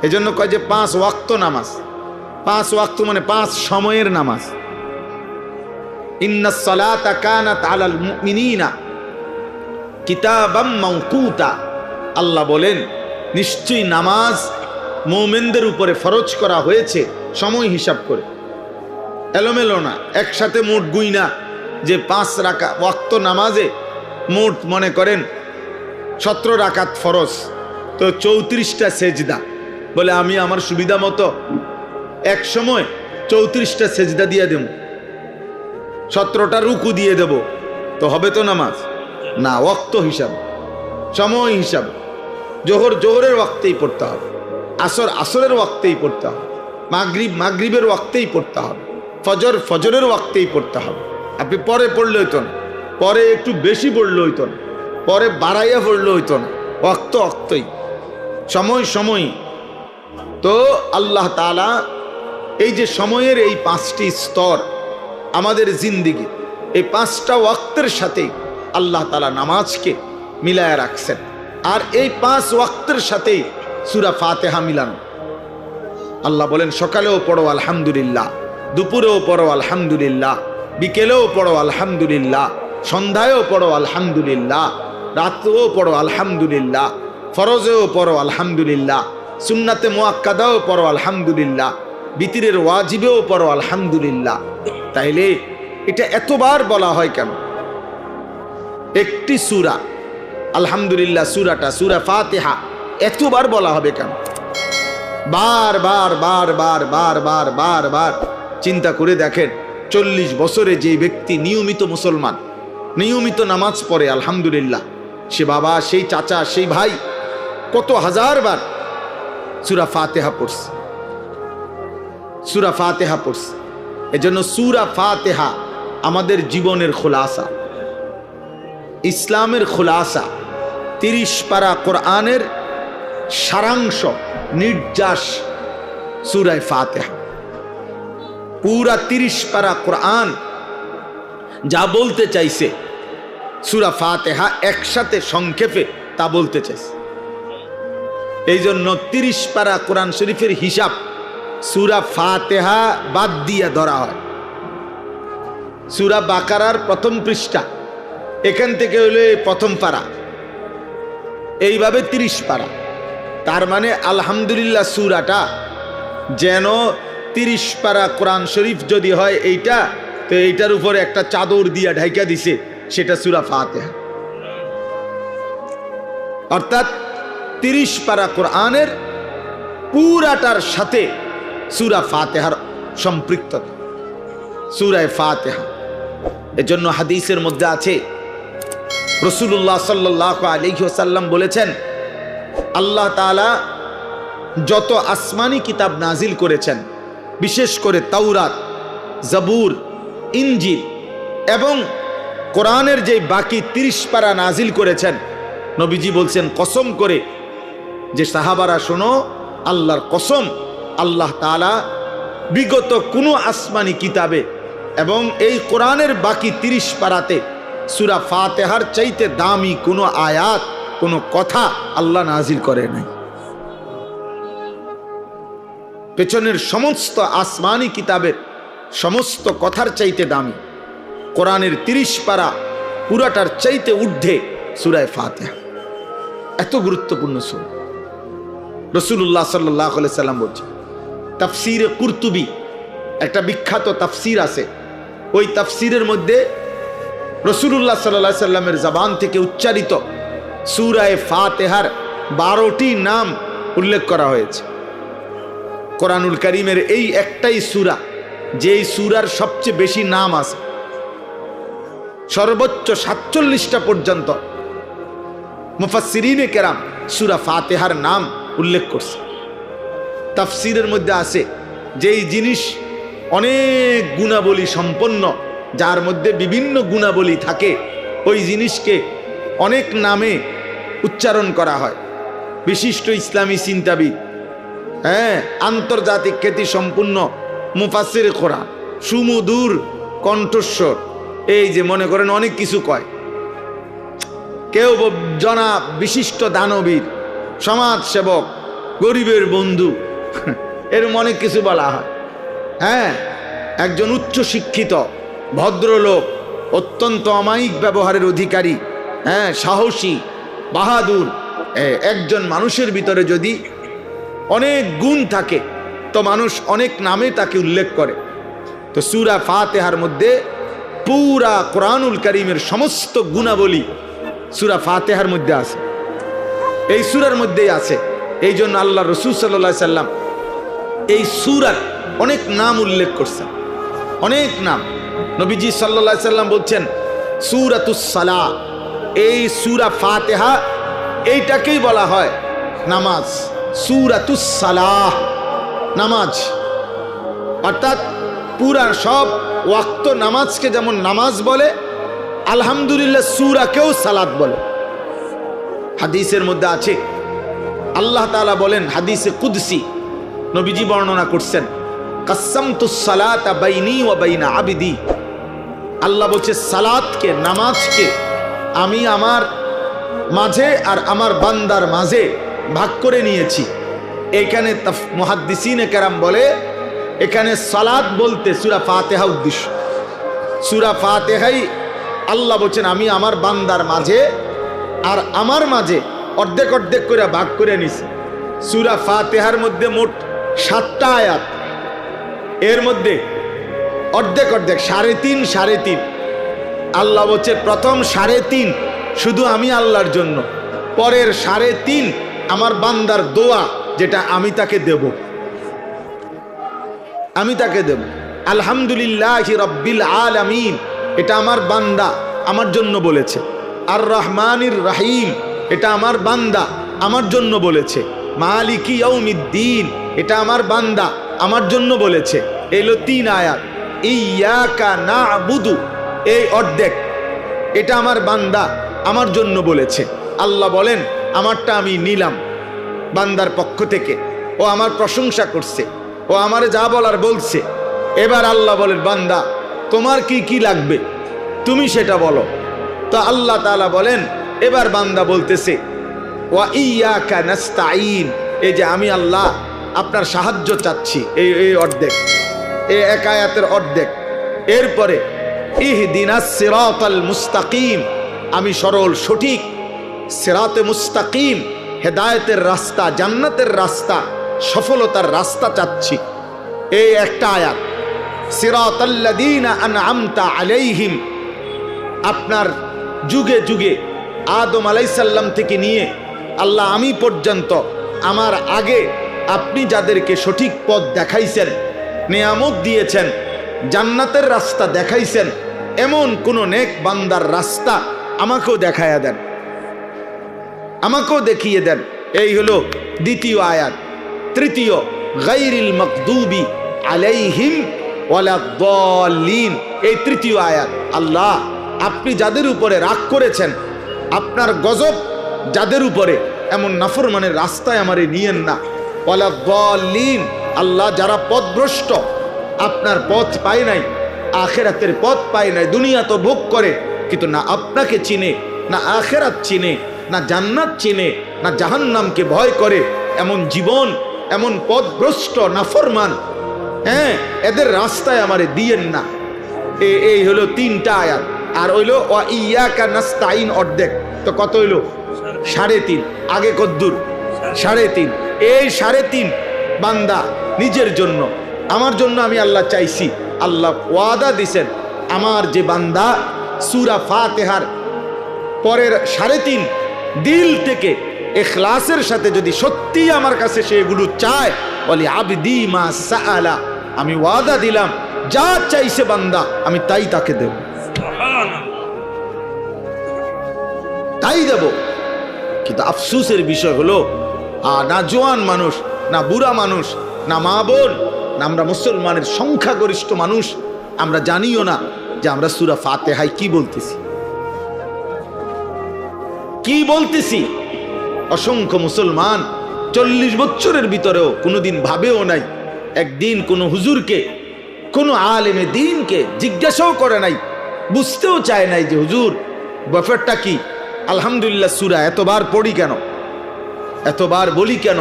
এজন্য কয় যে 5 ওয়াক্ত নামাজ। 5 ওয়াক্ত মানে 5 সময়ের নামাজ। ইন্নাস সালাতা কানাত আলাল মুমিনিনা কিতাবাম মাওকুতা। আল্লাহ বলেন নিশ্চয়ই নামাজ মুমিনদের উপরে ফরজ করা হয়েছে সময় হিসাব করে, এলোমেলো না। একসাথে মোট গুইনা যে 5 রাকাত ওয়াক্ত নামাজে মোট মনে করেন 17 রাকাত ফরজ, তো 34টা সেজদা। বলে আমি আমার সুবিধা মতো এক সময় 34টা সেজদা দিয়ে দেব, 17টা রুকু দিয়ে দেব, তো হবে তো নামাজ না? ওয়াক্ত হিসাব, সময় হিসাব। জোহর জোহরের ওয়াক্তেই পড়তে হবে, আসর আসরের ওয়াক্তেই পড়তে হবে, মাগরিব মাগরিবের ওয়াক্তেই পড়তে হবে, ফজর ফজরের ওয়াক্তেই পড়তে হবে। আপনি পরে পড়লে হইতো না, পরে একটু বেশি পড়লে হইতো না, পরে বাড়াইয়া পড়লে হইতো না, ওয়াক্ত ওয়াক্তই, সময় সময়। তো আল্লাহ তাআলা এই যে সময়ের এই 5টি স্তর আমাদের জিন্দিগি, এই 5টা ওয়াক্তের সাথে আল্লাহ তাআলা নামাজকে মিলায়া রাখছেন। আর এই 5 ওয়াক্তের সাথেই সূরা ফাতিহা মিলানো। আল্লাহ বলেন সকালেও পড়ো আলহামদুলিল্লাহ, দুপুরেও পড়ো আলহামদুলিল্লাহ, বিকেলেও পড়ো আলহামদুলিল্লাহ, সন্ধ্যায়ও পড়ো আলহামদুলিল্লাহ, রাতেও পড়ো আলহামদুলিল্লাহ, ফরজেও পড়ো আলহামদুলিল্লাহ, সুন্নাতে মুআক্কাদাও পড়ো আলহামদুলিল্লাহ, বিতিরের ওয়াজিবেও পড়ো আলহামদুলিল্লাহ। তাইলে এটা এতবার বলা হয় কেন? একটি সূরা আলহামদুলিল্লাহ, সূরাটা সূরা ফাতিহা এতবার বলা হবে কেন? বার বার বার বার বার বার বার বার চিন্তা করে দেখেন, 40 বছরে যে ব্যক্তি নিয়মিত মুসলমান, নিয়মিত নামাজ পড়ে আলহামদুলিল্লাহ, সে বাবা, সেই চাচা, সেই ভাই কত হাজারবার সূরা ফাতিহা পড়ছে, সূরা ফাতিহা পড়ছে। এজন্য সূরা ফাতিহা আমাদের জীবনের খুলাসা, ইসলামের খুলাসা। 30 পারা কোরআনের সারাংশ, নির্যাস সূরা ফাতিহা। পুরা 30 পারা কোরআন যা বলতে চাইছে সূরা ফাতিহা একসাথে সংক্ষেপে তা বলতে চাইছে। এই জন্য 30 পারা কোরআন শরীফের হিসাব সূরা ফাতিহা বাদ দিয়া ধরা হয়। সূরা বাকারার প্রথম পৃষ্ঠা, এখান থেকে হলো প্রথম পারা, এইভাবে 30 পারা। তার মানে আলহামদুলিল্লাহ সূরাটা যেন 30 পারা কোরআন শরীফ যদি হয় এইটা, তো এইটার উপরে একটা চাদর দিয়া ঢাইকা দিছে, সেটা সূরা ফাতিহা। অর্থাৎ 30 পারা কোরআনের পুরাটার সাথে সূরা ফাতিহার সম্পৃক্ততা, সূরা ফাতিহা। এজন্য হাদিসের মধ্যে আছে, রাসূলুল্লাহ সাল্লাল্লাহু আলাইহি ওয়াসাল্লাম বলেছেন, আল্লাহ তাআলা যত আসমানি কিতাব নাজিল করেছেন, বিশেষ করে তাওরাত, জাবুর, ইনজিল এবং কোরআনের যে বাকি 30 পারা নাজিল করেছেন, নবীজি বলছেন কসম করে যে সাহাবারা শোনো, আল্লাহর কসম, আল্লাহ তাআলা বিগত কোনো আসমানি কিতাবে এবং এই কোরআনের বাকি 30 পারাতে সূরা ফাতিহার চাইতে দামি কোনো আয়াত, কোনো কথা আল্লাহ নাজিল করে নাই। পেছনের সমস্ত আসমানি কিতাবের সমস্ত কথার চাইতে দামি কোরআনের 30 পারা পুরাটার চাইতে ঊর্ধ্বে সূরা ফাতিহা। এত গুরুত্বপূর্ণ সূরা। রাসূলুল্লাহ সাল্লাল্লাহু আলাইহি সাল্লাম বলছেন, তাফসীরে কুরতুবী একটা বিখ্যাত তাফসীর আছে, ওই তাফসীরের মধ্যে রাসূলুল্লাহ সাল্লাল্লাহু আলাইহি সাল্লামের জবান থেকে উচ্চারিত সূরা ফাতিহার 12টি নাম উল্লেখ করা হয়েছে। কোরআনুল কারীমের এই একটাই সূরা, যেই সূরার সবচেয়ে বেশি নাম আছে, সর্বোচ্চ 47টা পর্যন্ত মুফাসসিরিনে কেরাম সূরা ফাতিহার নাম উল্লেখ করছে। তাফসীরের মধ্যে আছে, যেই জিনিস অনেক গুণাবলী সম্পন্ন, যার মধ্যে বিভিন্ন গুণাবলী থাকে, ওই জিনিসকে অনেক নামে উচ্চারণ করা হয়। বিশিষ্ট ইসলামী চিন্তাবিদ, হ্যাঁ, আন্তর্জাতিক খ্যাতি সম্পূর্ণ মুফাসসির কোরআন, সুমধুর কণ্ঠস্বর। এই যে মনে করেন অনেক কিছু কয়, কেউ জনা বিশিষ্ট দানবীর, সমাজ সেবক, গরিবের বন্ধু, এরকম অনেক কিছু বলা হয়। হ্যাঁ, একজন উচ্চ শিক্ষিত ভদ্রলোক, অত্যন্ত অমায়িক ব্যবহারের অধিকারী, হ্যাঁ, সাহসী, বাহাদুর একজন মানুষের ভিতরে যদি অনেক গুণ থাকে তো মানুষ অনেক নামে তাকে উল্লেখ করে। তো সূরা ফাতিহার মধ্যে পুরা কোরআনুল কারীমের সমস্ত গুণাবলী সূরা ফাতিহার মধ্যে আছে, এই সূরার মধ্যেই আছে। এই জন্য আল্লাহ রাসূল সাল্লাল্লাহু আলাইহি সাল্লাম এই সূরার অনেক নাম উল্লেখ করছেন, অনেক নাম। নবীজি সাল্লাল্লাহু আলাইহি সাল্লাম বলছেন সূরাতুস সালাহ, এই সূরা ফাতিহা এইটাকেই বলা হয় নামাজ। সূরাতুস সালাহ নামাজ, অর্থাৎ পুরা সব ওয়াক্ত নামাজকে যেমন নামাজ বলে, আলহামদুলিল্লাহ সূরাকেও সালাত বলে। হাদিসের মধ্যে আছে, আল্লাহ তাআলা বলেন হাদিসে কুদসি, নবীজি বর্ণনা করছেন, কাসসামতুস সালাতা বাইনি ওয়া বাইনা আবদি। আল্লাহ বলছে সালাতকে, নামাজকে আমি আমার মাঝে আর আমার বান্দার মাঝে ভাগ করে নিয়েছি। এখানে মুহাদ্দিসিনে কেরাম বলে এখানে সালাত বলতে সূরা ফাতিহা উদ্দেশ্য। সূরা ফাতিহাই আল্লাহ বলছেন আমি আমার বান্দার মাঝে আর আমার মাঝে অর্ধেক অর্ধেক করে ভাগ করে নিছি। সূরা ফাতিহার মধ্যে মোট 7টা আয়াত, এর মধ্যে অর্ধেক অর্ধেক 3.5 3.5। আল্লাহ বলছে প্রথম 3.5 শুধু আমি আল্লাহর জন্য, পরের 3.5 আমার বান্দার দোয়া, যেটা আমি তাকে দেব, আমি তাকে দেব। আলহামদুলিল্লাহি রাব্বিল আলামিন, এটা আমার বান্দা আমার জন্য বলেছে। আর রহমানির রহিম, এটা আমার বান্দা আমার জন্য বলেছে। মালিকি ইয়াউমিদ্দিন, এটা আমার বান্দা আমার জন্য বলেছে। এলো 3 আয়াত। ইয়াকা না'বুদু, এই অর্ধেক, এটা আমার বান্দা আমার জন্য বলেছে। আল্লাহ বলেন আমারটা আমি নিলাম বান্দার পক্ষ থেকে, ও আমার প্রশংসা করছে, ও আমারে যা বলার বলছে। এবার আল্লাহ বলেন বান্দা তোমার কি কি লাগবে তুমি সেটা বলো। তো আল্লাহ তাআলা বলেন, এবার বান্দা বলতেছে ওয়া ইয়াকা নাস্তাঈন, এই যে আমি আল্লাহ আপনার সাহায্য চাচ্ছি, এই অর্ধেক, এই এক আয়াতের অর্ধেক। এরপরে ইহদিনাস সিরাতাল মুস্তাকিম, আমি সরল সঠিক সিরাতে মুস্তাকিম, হেদায়েতের রাস্তা, জান্নাতের রাস্তা, সফলতার রাস্তা চাচ্ছি, এই একটা আয়াত। সিরাতাল্লাযীনা আনআমতা আলাইহিম, আপনার যুগে যুগে আদম আলাইহিস সালাম থেকে নিয়ে আল্লাহ আমি পর্যন্ত আমার আগে আপনি যাদেরকে সঠিক পথ দেখাইছেন, নিয়ামত দিয়েছেন, জান্নাতের রাস্তা দেখাইছেন, এমন কোন নেক বান্দার রাস্তা আমাকেও দেখায়া দেন, আমাকেও দেখিয়ে দেন। এই হলো দ্বিতীয় আয়াত। তৃতীয় গায়রিল মাগদুবি আলাইহিম ওয়ালাদ-দাল্লিন, এই তৃতীয় আয়াত। আল্লাহ আপনি যাদের উপরে রাগ করেছেন, আপনার গজব যাদের উপরে, এমন নাফরমানের রাস্তায় আমারে নিয়েন না। ওয়ালাদ-দাল্লিন, আল্লাহ যারা পথভ্রষ্ট, আপনার পথ পায় নাই, আখেরাতের পথ পায় নাই, দুনিয়া তো ভোগ করে কিন্তু না আপনাকে চিনে, না আখেরাত চিনে, না জান্নাত চিনে, না জাহান্নামকে ভয় করে, এমন জীবন, এমন পথভ্রষ্ট নাফরমান, হ্যাঁ, এদের রাস্তায় আমারে দিয়েন না। এই হলো 3টা আয়াত। আর হইলো ওয়া ইয়াকা নাস্তাঈন অর্ধেক, তো কত হইলো 3.5। আগে কদ্দুর 3.5। এই 3.5 বান্দা নিজের জন্য, আমার জন্য আমি আল্লাহ চাইছি। আল্লাহ ওয়াদা দিছেন আমার যে বান্দা সূরা ফাতিহার পরের 3.5 দিল থেকে ইখলাসের সাথে যদি সত্যি আমার কাছে সেগুলো চায়, বলি আবদি মা সাআলা, আমি ওয়াদা দিলাম যা চাইছে বান্দা আমি তাই তাকে দেব, তাই দেব। কিন্তু আফসোসের বিষয় হলো না জোয়ান মানুষ, না বুড়া মানুষ, না মা বোন, না আমরা মুসলমানের সংখ্যাগরিষ্ঠ মানুষ, আমরা জানিও না যে আমরা সূরা ফাতিহায় কি বলতেছি, কি বলতেছি। অসংখ্য মুসলমান 40 বছরের ভিতরেও কোনোদিন ভাবেও নাই, একদিন কোনো হুজুরকে, কোনো আলেমে দ্বীনকে জিজ্ঞাসাও করে নাই, বুঝতেও চায় নাই যে হুজুর ব্যাপারটা কি। আলহামদুলিল্লাহ সূরা এতবার পড়ি কেন, এতবার বলি কেন,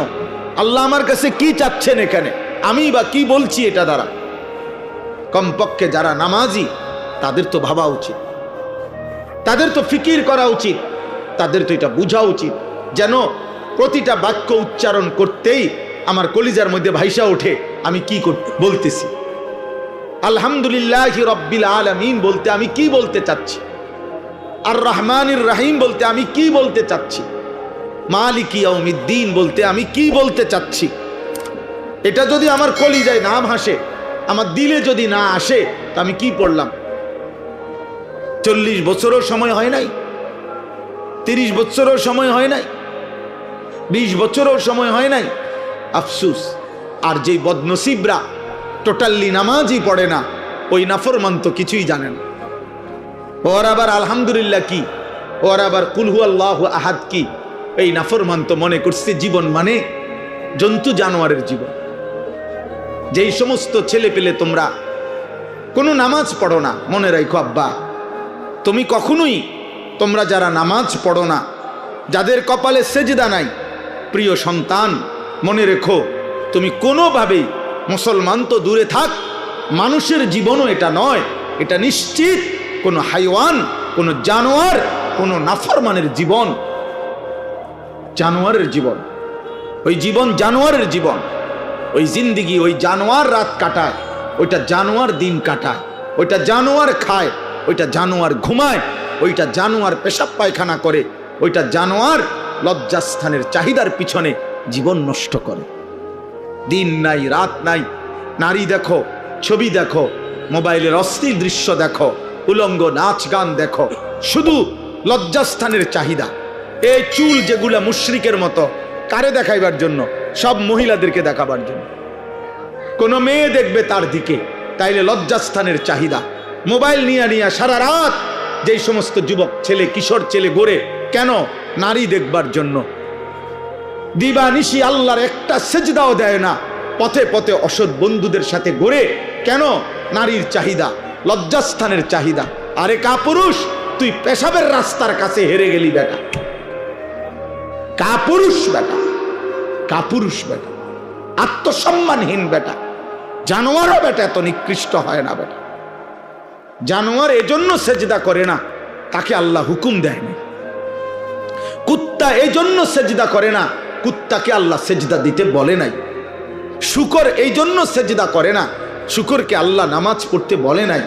আল্লাহ আমার কাছে কি চাচ্ছেন এখানে, আমি বা কি বলছি এটা দ্বারা। কমপক্ষে যারা নামাজি তাদের তো ভাবা উচিত, তাদের তো ফিকির করা উচিত, তাদের তো এটা বোঝা উচিত যেন প্রতিটা বাক্য উচ্চারণ করতেই আমার কলিজার মধ্যে ভাইসা ওঠে আমি কি বলতেছি। আলহামদুলিল্লাহি রাব্বিল আলামিন বলতে আমি কি বলতে চাচ্ছি, আর রহমানির রহিম বলতে আমি কি বলতে চাচ্ছি, মালিকি ইয়াউমিদ্দিন বলতে আমি কি বলতে চাচ্ছি। এটা যদি আমার কলিজায় না ভাসে, আমার দিলে যদি না আসে, তা আমি কি পড়লাম? 40 বছরও সময় হয় নাই, 30 বছরও সময় হয় নাই, 20 বছরও সময় হয় নাই। আফসুস। আর যেই বদনসিবরা টোটালি নামাজই পড়ে না, ওই নাফরমান তো কিছুই জানে না। ওর আবার আলহামদুলিল্লাহ কি, ওর আবার কুল হুয়াল্লাহু আহাদ কি, এই নাফরমান তো মনে করছে জীবন মানে জন্তু জানোয়ারের জীবন। যেই সমস্ত ছেলে পেলে তোমরা কোনো নামাজ পড়ো না, মনে রাখো আব্বা, তুমি কখনোই, তোমরা যারা নামাজ পড়ো না, যাদের কপালে সেজদা নাই, প্রিয় সন্তান মনে রেখো, তুমি কোনোভাবেই, মুসলমান তো দূরে থাক, মানুষের জীবনও এটা নয়, এটা নিশ্চিত কোনো হাইওয়ান, কোনো জানোয়ার, কোনো নাফরমানের জীবন, জানোয়ারের জীবন। ওই জীবন জানোয়ারের জীবন, ওই জিন্দিগি, ওই জানোয়ার রাত কাটায়, ওইটা জানোয়ার দিন কাটায়, ওইটা জানোয়ার খায়, ওইটা জানোয়ার ঘুমায়, ওইটা জানোয়ার পেশাব পায়খানা করে, ওইটা জানোয়ার লজ্জাস্থানের চাহিদার পিছনে জীবন নষ্ট করে। দিন নাই রাত নাই, নারী দেখো, ছবি দেখো, মোবাইলের অস্থির দৃশ্য দেখো, উলঙ্গ নাচ গান দেখো, শুধু লজ্জাস্থানের চাহিদা। এই চুল যেগুলা মুশরিকের মতো, কারে দেখাইবার জন্য? সব মহিলাদেরকে দেখাবার জন্য। কোনো মেয়ে দেখবে তার দিকে, তাইলে লজ্জাস্থানের চাহিদা। মোবাইল নিয়ে নিয়ে সারা রাত যেই সমস্ত যুবক ছেলে, কিশোর ছেলে ঘোরে, কেন? নারী দেখবার জন্য। দিবানিশি আল্লাহর একটা সেজদাও দেয় না, পথে পথে অসৎ বন্ধুদের সাথে ঘোরে, কেন? নারীর চাহিদা, লজ্জাস্থানের চাহিদা। আরে কাপুরুষ, তুই পেশাবের রাস্তার কাছে হেরে গেলি বেটা, কাপুরুষ বেটা, কাপুরুষ বেটা, আত্মসম্মানহীন বেটা, জানোয়ারও বেটা এত নিকৃষ্ট হয় না বেটা। জানোয়ার এজন্য সেজদা করে না, তাকে আল্লাহ হুকুম দেয়নি। কুত্তা এই জন্য সেজদা করে না, কুত্তাকে আল্লাহ সেজদা দিতে বলে নাই। শুকর এই জন্য সেজদা করে না, শুকরকে আল্লাহ নামাজ পড়তে বলে নাই।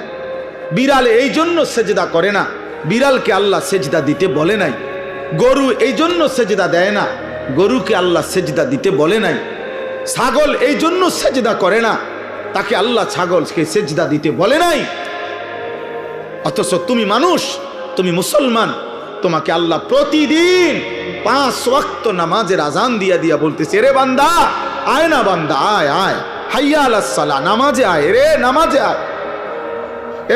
বিড়াল এই জন্য সেজদা করে না, বিড়ালকে আল্লাহ সেজদা দিতে বলে নাই। গরু এই জন্য সেজদা দেয় না, গরুকে আল্লাহ সেজদা দিতে বলে নাই। ছাগল এই জন্য সেজদা করে না, তাকে আল্লাহ ছাগলকে সেজদা দিতে বলে নাই। অথচ তুমি মানুষ, তুমি মুসলমান, তোমাকে আল্লাহ প্রতিদিন 5 ওয়াক্ত নামাজের আজান দিয়া দিয়া বলতেছে, রে বান্দা আয় না, বান্দা আয় আয়, হাইয়া আলাস সালাহ, নামাজে আয় রে, নামাজে আয়,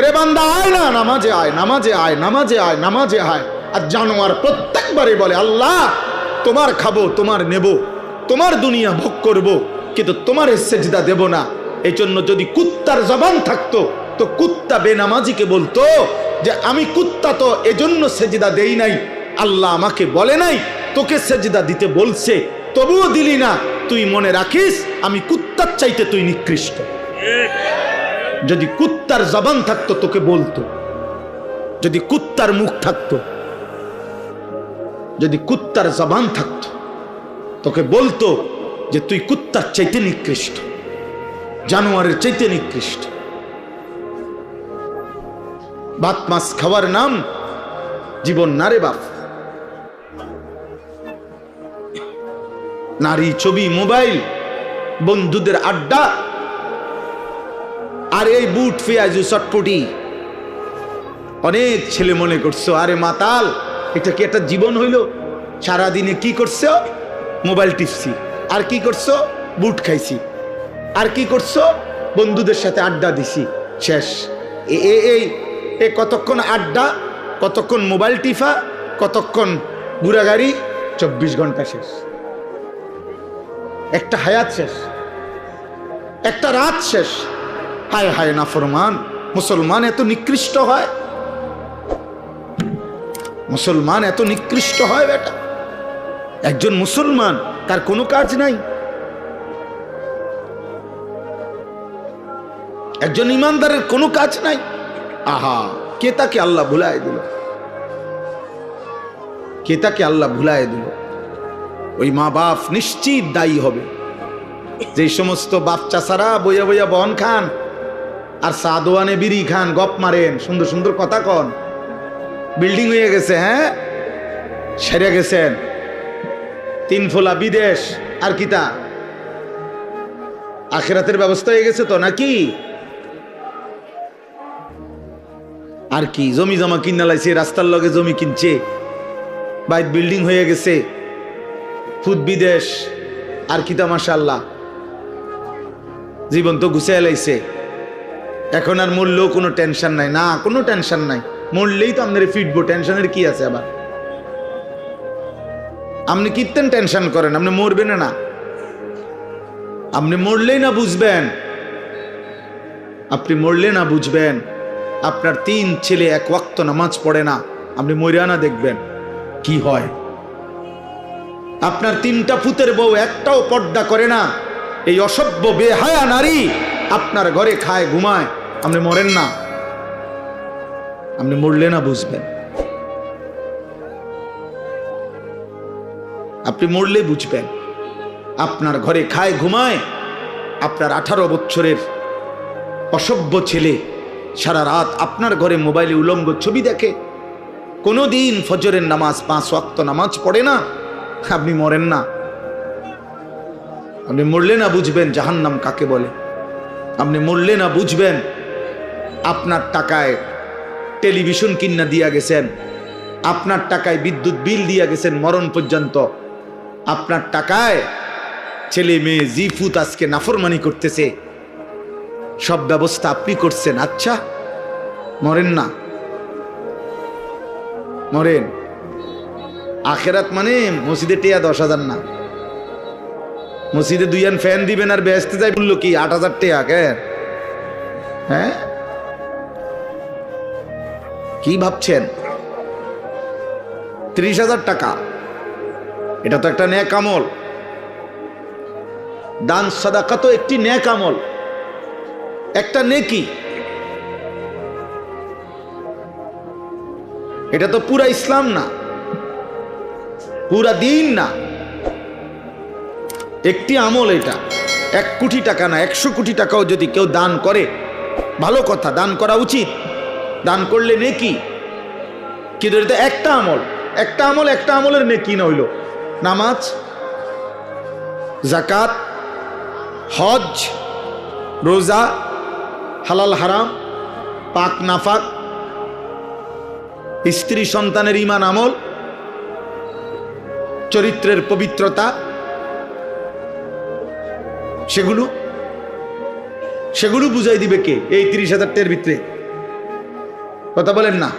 রে বান্দা আয় না, নামাজে আয়, নামাজে আয়, নামাজে আয়, নামাজে আয়। আর জানোয়ার প্রত্যেকবারে বলে, আল্লাহ তোমার খাবো, তোমার নেব, তোমার দুনিয়া ভোগ করব, কিন্তু তোমার সেজদা দেব না। এই জন্য যদি কুত্তার জবান থাকতো, তো কুত্তা বেনামাজিকে বলতো যে আমি কুত্তা তো এজন্য সেজদা দেই নাই, আল্লাহ আমাকে বলে নাই, তোকে সেজদা দিতে বলছে, তবুও দিলি না, তুই মনে রাখিস আমি কুত্তার চাইতে তুই নিকৃষ্ট। যদি কুত্তার জবান থাকতো তোকে বলতো, যদি কুত্তার মুখ থাকতো, যদি কুত্তার জবান থাকতো, তোকে বলতো যে তুই কুত্তার চাইতে নিকৃষ্ট, জানোয়ারের চাইতে নিকৃষ্ট। ভাত মাছ খাওয়ার নাম জীবন না রে বাপ। নারী, ছবি, মোবাইল, বন্ধুদের আড্ডা, আর এই বুট পেঁয়াজু চটপটি। অনেক ছেলে মনে করছো আরে মাতাল, এটা কি একটা জীবন হইল? সারাদিনে কি করছো? মোবাইল টিপছি। আর কি করছো? বুট খাইছি। আর কি করছো? বন্ধুদের সাথে আড্ডা দিছি, শেষ। এই কতক্ষণ আড্ডা, কতক্ষণ মোবাইল টিফা, কতক্ষণ বুড়া গাড়ি, 24 ঘন্টা শেষ, একটা হায়াত শেষ, একটা রাত শেষ। হায় হায় নাফরমান মুসলমান এত নিকৃষ্ট হয়, মুসলমান এত নিকৃষ্ট হয় বেটা। একজন মুসলমান তার কোনো কাজ নাই, একজন ইমানদারের কোনো কাজ নাই। আহা, কে তাকে আল্লাহ ভুলায় দিল, কে তাকে আল্লাহ ভুলায় দিল। ওই মা বাপ নিশ্চিত দায়ী হবে। যে সমস্ত বাপ চাচারা বইয়া বইয়া বন খান আর সাদোয়ানে বিড়ি খান, গপ মারেন, সুন্দর সুন্দর কথা কন, বিল্ডিং হয়ে গেছে, হ্যাঁ সেরে গেছেন, 3 ফোলা বিদেশ, আর কিতা আখিরাতের ব্যবস্থা হয়ে গেছে তো নাকি? আর কি জমি জমা কিনা লাইছে, রাস্তার লগে জমি কিনছে, বাইত বিল্ডিং হয়ে গেছে, ফুট বিদেশ, আর কিতা মাশাআল্লাহ জীবন তো গুছিয়ে লাইছে। এখন আর মরলেও কোনো টেনশন নাই, না কোনো টেনশন নাই, মরলেই তো আপনার ফিটবো, টেনশনের কি আছে? আবার আপনি কীর্তেন টেনশন করেন, আপনি মরবেন না, আপনি মরলেই না বুঝবেন, আপনি মরলে না বুঝবেন। আপনার 3 ছেলে 1 ওয়াক্ত নামাজ পড়ে না, আপনি মরিয়া না দেখবেন কি হয়। আপনার 3টা পুতের বউ একটাও পর্দা করে না, এই অসভ্য বেহায়া নারী আপনার ঘরে খায় ঘুমায়, আপনি মরেন না, আপনি মরলে না বুঝবেন, আপনি মরলে বুঝবেন। আপনার ঘরে খায় ঘুমায়, আপনার 18 বছরের অসভ্য ছেলে সারা রাত আপনার ঘরে মোবাইলে উলঙ্গ ছবি দেখে, কোনোদিন ফজরের নামাজ 5 ওয়াক্ত নামাজ পড়ে না, আপনি মরেন না, আপনি মরলে না বুঝবেন জাহান্নাম কাকে বলে, আপনি মরলে না বুঝবেন। আপনার টাকায় টেলিভিশন কিনা দিয়া গেছেন, আপনার টাকায় বিদ্যুৎ বিল দিয়া গেছেন মরণ পর্যন্ত, আপনার টাকায় ছেলে মেয়ে জিফুত আজকে নাফরমানি করতেছে, সব ব্যবস্থা আপনি করছেন। আচ্ছা মরেন না, মরেন। আখেরাত মানে মসজিদে টিয়া 10,000 না, মসজিদে 2 আন ফ্যান দিবেন আর বেহেশতে যাই বললো কি 8,000 টাকা কে? হ্যাঁ কি ভাবছেন? 30,000 টাকা, এটা তো একটা নেক আমল। দান সাদাকা তো একটি নেক আমল, একটা নেকি, এটা তো পুরা ইসলাম না, পুরা দিন না, একটি আমল। এটা 1 কোটি টাকা না, 100 কোটি টাকাও যদি কেউ দান করে ভালো কথা, দান করা উচিত, দান করলে নেকি। কিন্তু এটা একটা আমল, একটা আমল, একটা আমলের নেকি না হইল নামাজ, যাকাত, হজ, রোজা, হালাল হারাম, পাক নাফাক, স্ত্রী সন্তানের ঈমান আমল, চরিত্রের পবিত্রতা, সেগুলো বুঝাই দিবে কে এই 30,000 টাকার ভিতরে? কথা বলেন না,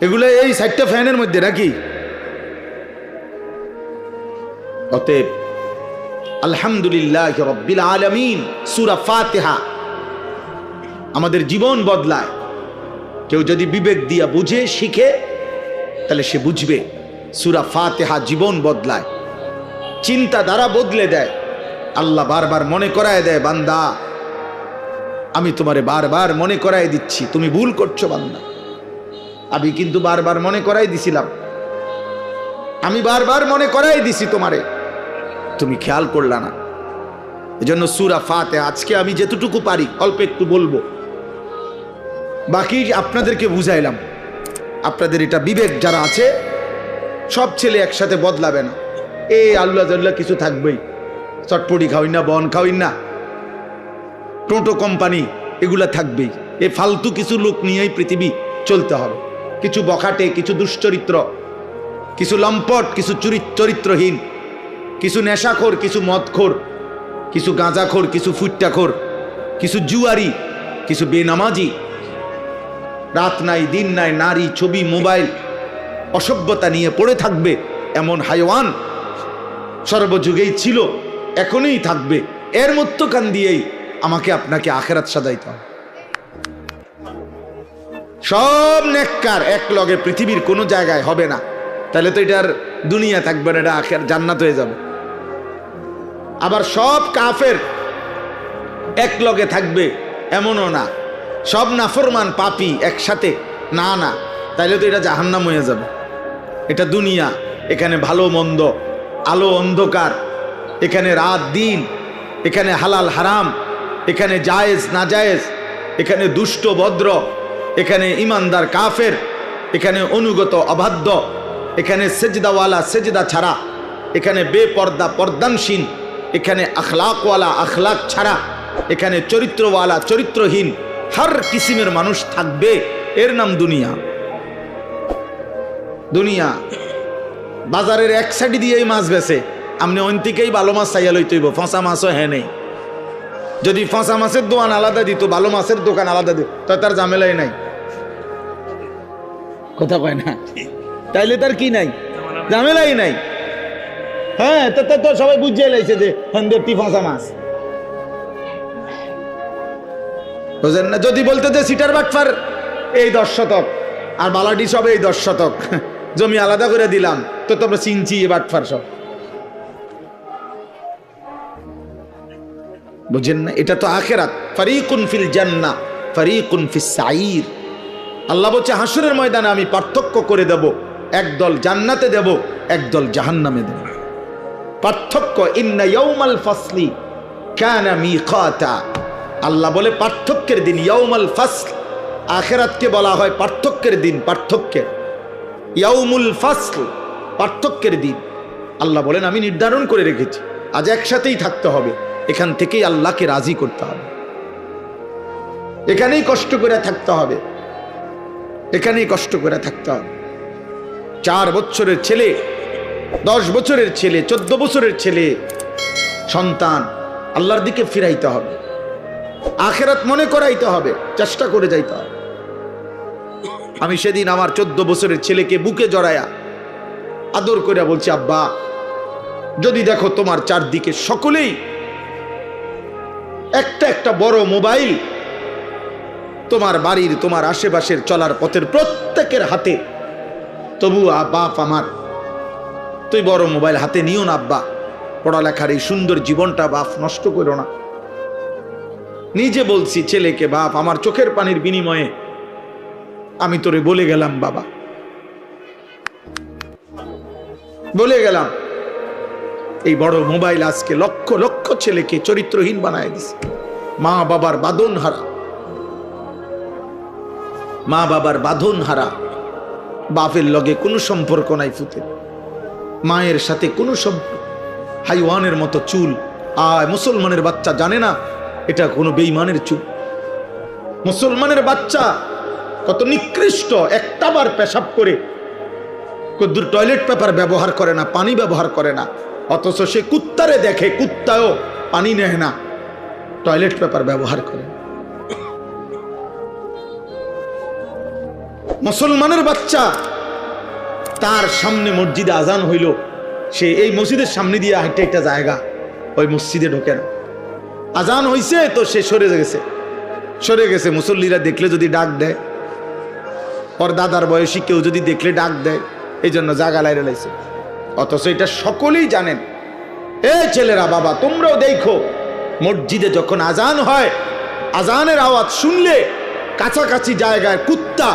এগুলো এই 4টা ফ্যানের মধ্যে নাকি? অতএব আলহামদুলিল্লাহ রাব্বিল আলামিন, সূরা ফাতিহা আমাদের জীবন বদলায়। কেউ যদি বিবেক দিয়া বুঝে শিখে তাহলে সে বুঝবে সূরা ফাতিহা জীবন বদলায়, চিন্তাধারা বদলে দেয়। আল্লাহ বারবার মনে করায় দেয়, বান্দা আমি তোমারে বারবার মনে করাই দিচ্ছি, তুমি ভুল করছো বান্দা। আমি কিন্তু বারবার মনে করাই দিছিলাম, আমি বারবার মনে করাই দিছি তোমারে, তুমি খেয়াল করলা না। এজন্য সূরা ফাতিহা আজকে আমি যেতটুকু পারি অল্প একটু বলবো, বাকি আপনাদেরকে বুঝাইলাম। আপনাদের এটা বিবেক যারা আছে, সব ছেলে একসাথে বদলাবে না, এই আল্লাহ জাল্লাহ কিছু থাকবেই, চটপটি খাওয়াই না, বন খাওয়াই না, টোটো কোম্পানি এগুলা থাকবেই। এ ফালতু কিছু লোক নিয়েই পৃথিবী চলতে হবে, কিছু বখাটে, কিছু দুশ্চরিত্র, কিছু লম্পট, কিছু চরিত্রহীন, কিছু নেশাখোর, কিছু মদখোর, কিছু গাঁজাখোর, কিছু ফুট্টাখোর, কিছু জুয়ারি, কিছু বেনামাজি, রাত নাই দিন নাই, নারী, ছবি, মোবাইল, অসভ্যতা নিয়ে পড়ে থাকবে। এমন হাইওয়ান সর্বযুগেই ছিল, এখনই থাকবে। এর মধ্যখান দিয়েই আমাকে আপনাকে আখেরাত সাজাইতে হবে। সব নেককার এক লগে পৃথিবীর কোনো জায়গায় হবে না, তাহলে তো এটার দুনিয়া থাকবে না, এটা আখের জান্নাত হয়ে যাবে। আবার সব কাফের এক লগে থাকবে এমনও না, সব নাফরমান পাপী একসাথে, না না, তাইলে তো এটা জাহান্নাম হয়ে যাবে। এটা দুনিয়া, এখানে ভালো মন্দ, আলো অন্ধকার, এখানে রাত দিন, এখানে হালাল হারাম, এখানে জায়েজ না জায়েজ, এখানে দুষ্ট ভদ্র, এখানে ইমানদার কাফের, এখানে অনুগত অবাধ্য, এখানে সেজদাওয়ালা সেজদা ছাড়া, এখানে বেপর্দা পর্দানশীন, এখানে আখলাকওয়ালা আখলাক ছাড়া, এখানে চরিত্রওয়ালা চরিত্রহীন, হর কিসিমের মানুষ থাকবে। এর নাম দুনিয়া। দুনিয়া বাজারের এক সাইড দিয়েই মাছ বেছে, আপনি অন্তিকেই ভালো মাছ চাইয়া লইতে হইব, ফাঁসা মাছও হ্যাঁ নেই। যদি ফাঁসা মাছের দোকান আলাদা দিত, ভালো মাছের দোকান আলাদা দিত, তো তার ঝামেলাই নাই। কথা কয় না, তাইলে তার কি নাই, ঝামেলাই নাই। হ্যাঁ, তো সবাই বুঝিয়ে লাইছে যে হন্দেরটি ফাঁসা মাছ, বুঝেন না? যদি বলতে যে সিটার বাটফার এই 10 শতক আর বালাডি সব এই 10 শতক, জমি আলাদা করে দিলাম, তো তোমরা চিনছি এ বাটফার সব, বুঝেন না? এটা তো আখিরাত। ফারিকুন ফিল জান্নাহ ফারিকুন ফিস সাঈর। আল্লাহ বলছে হাসরের ময়দানে আমি পার্থক্য করে দেব, একদল জান্নাতে দেব, একদল জাহান্নামে দেব। পার্থক্য, ইন্না ইয়াউমাল ফাসলি কানা মিকাতা। আল্লাহ বলে পার্থক্যের দিন, ইয়াউমাল ফাসল। আখিরাতকে বলা হয় পার্থক্যের দিন, পার্থক্যের, ইয়াউমুল ফাসল, পার্থক্যের দিন। আল্লাহ বলেন আমি নির্ধারণ করে রেখেছি, আজ একসাথেই থাকতে হবে, এখান থেকেই আল্লাহকে রাজি করতে হবে, এখানেই কষ্ট করে থাকতে হবে, এখানেই কষ্ট করে থাকতে হবে। 4 বছরের ছেলে, 10 বছরের ছেলে, 14 বছরের ছেলে সন্তান আল্লাহর দিকে ফিরাইতে হবে, আখিরাত মনে করাইতে হবে, চেষ্টা করে যাইতে হবে। আমি সেদিন আমার 14 বছরের ছেলেকে বুকে জড়ায়া আদর করে বলছি, আব্বা যদি দেখো তোমার চারদিকে সকলেই একটা একটা বড় মোবাইল, তোমার বাড়ির তোমার আশেপাশের চলার পথের প্রত্যেকের হাতে, তবু বাপ আমার তুই বড় মোবাইল হাতে নিও না আব্বা, পড়ালেখার এই সুন্দর জীবনটা বাপ নষ্ট করো না। নিজে বলছি ছেলেকে, বাপ আমার চোখের পানির বিনিময়ে আমি তোরে বলে গেলাম, বাবা বলে গেলাম, এই বড় মোবাইল আজকে লক্ষ লক্ষ ছেলেকে চরিত্রহীন বানায় দিছে। মা বাবার বাঁধন হারা, মা বাবার বাঁধন হারা, বাপের লগে কোনো সম্পর্ক নাই, ফুতে মায়ের সাথে কোনো সম্পর্ক, হাইওয়ানের মতো চুল। মুসলমানের বাচ্চা জানে না এটা কোনো বেঈমানের চুল। মুসলমানের বাচ্চা কত নিকৃষ্ট, একটাবার পেশাব করে কদ্দুর টয়লেট পেপার ব্যবহার করে না, পানি ব্যবহার করে না, অথচ সে কুত্তারে দেখে, কুত্তাও পানি নেয় না, টয়লেট পেপার ব্যবহার করে। মুসলমানের বাচ্চা তার সামনে মসজিদে আজান হইল, সে এই মসজিদের সামনে দিয়ে হাঁটে একটা জায়গা, ওই মসজিদে ঢোকে না। আজান হইছে তো সে সরে গেছে। মুসল্লিরা দেখলে যদি ডাক দেয়, ওর দাদার বয়সী কেউ যদি দেখলে ডাক দেয়, এই জন্য জাগা লাইরে লাইছে। অথচ এটা সকলেই জানেন। এই ছেলেরা, বাবা তোমরাও দেখো, মসজিদে যখন আজান হয়, আজানের আওয়াজ শুনলে কাছাকাছি জায়গায় কুত্তা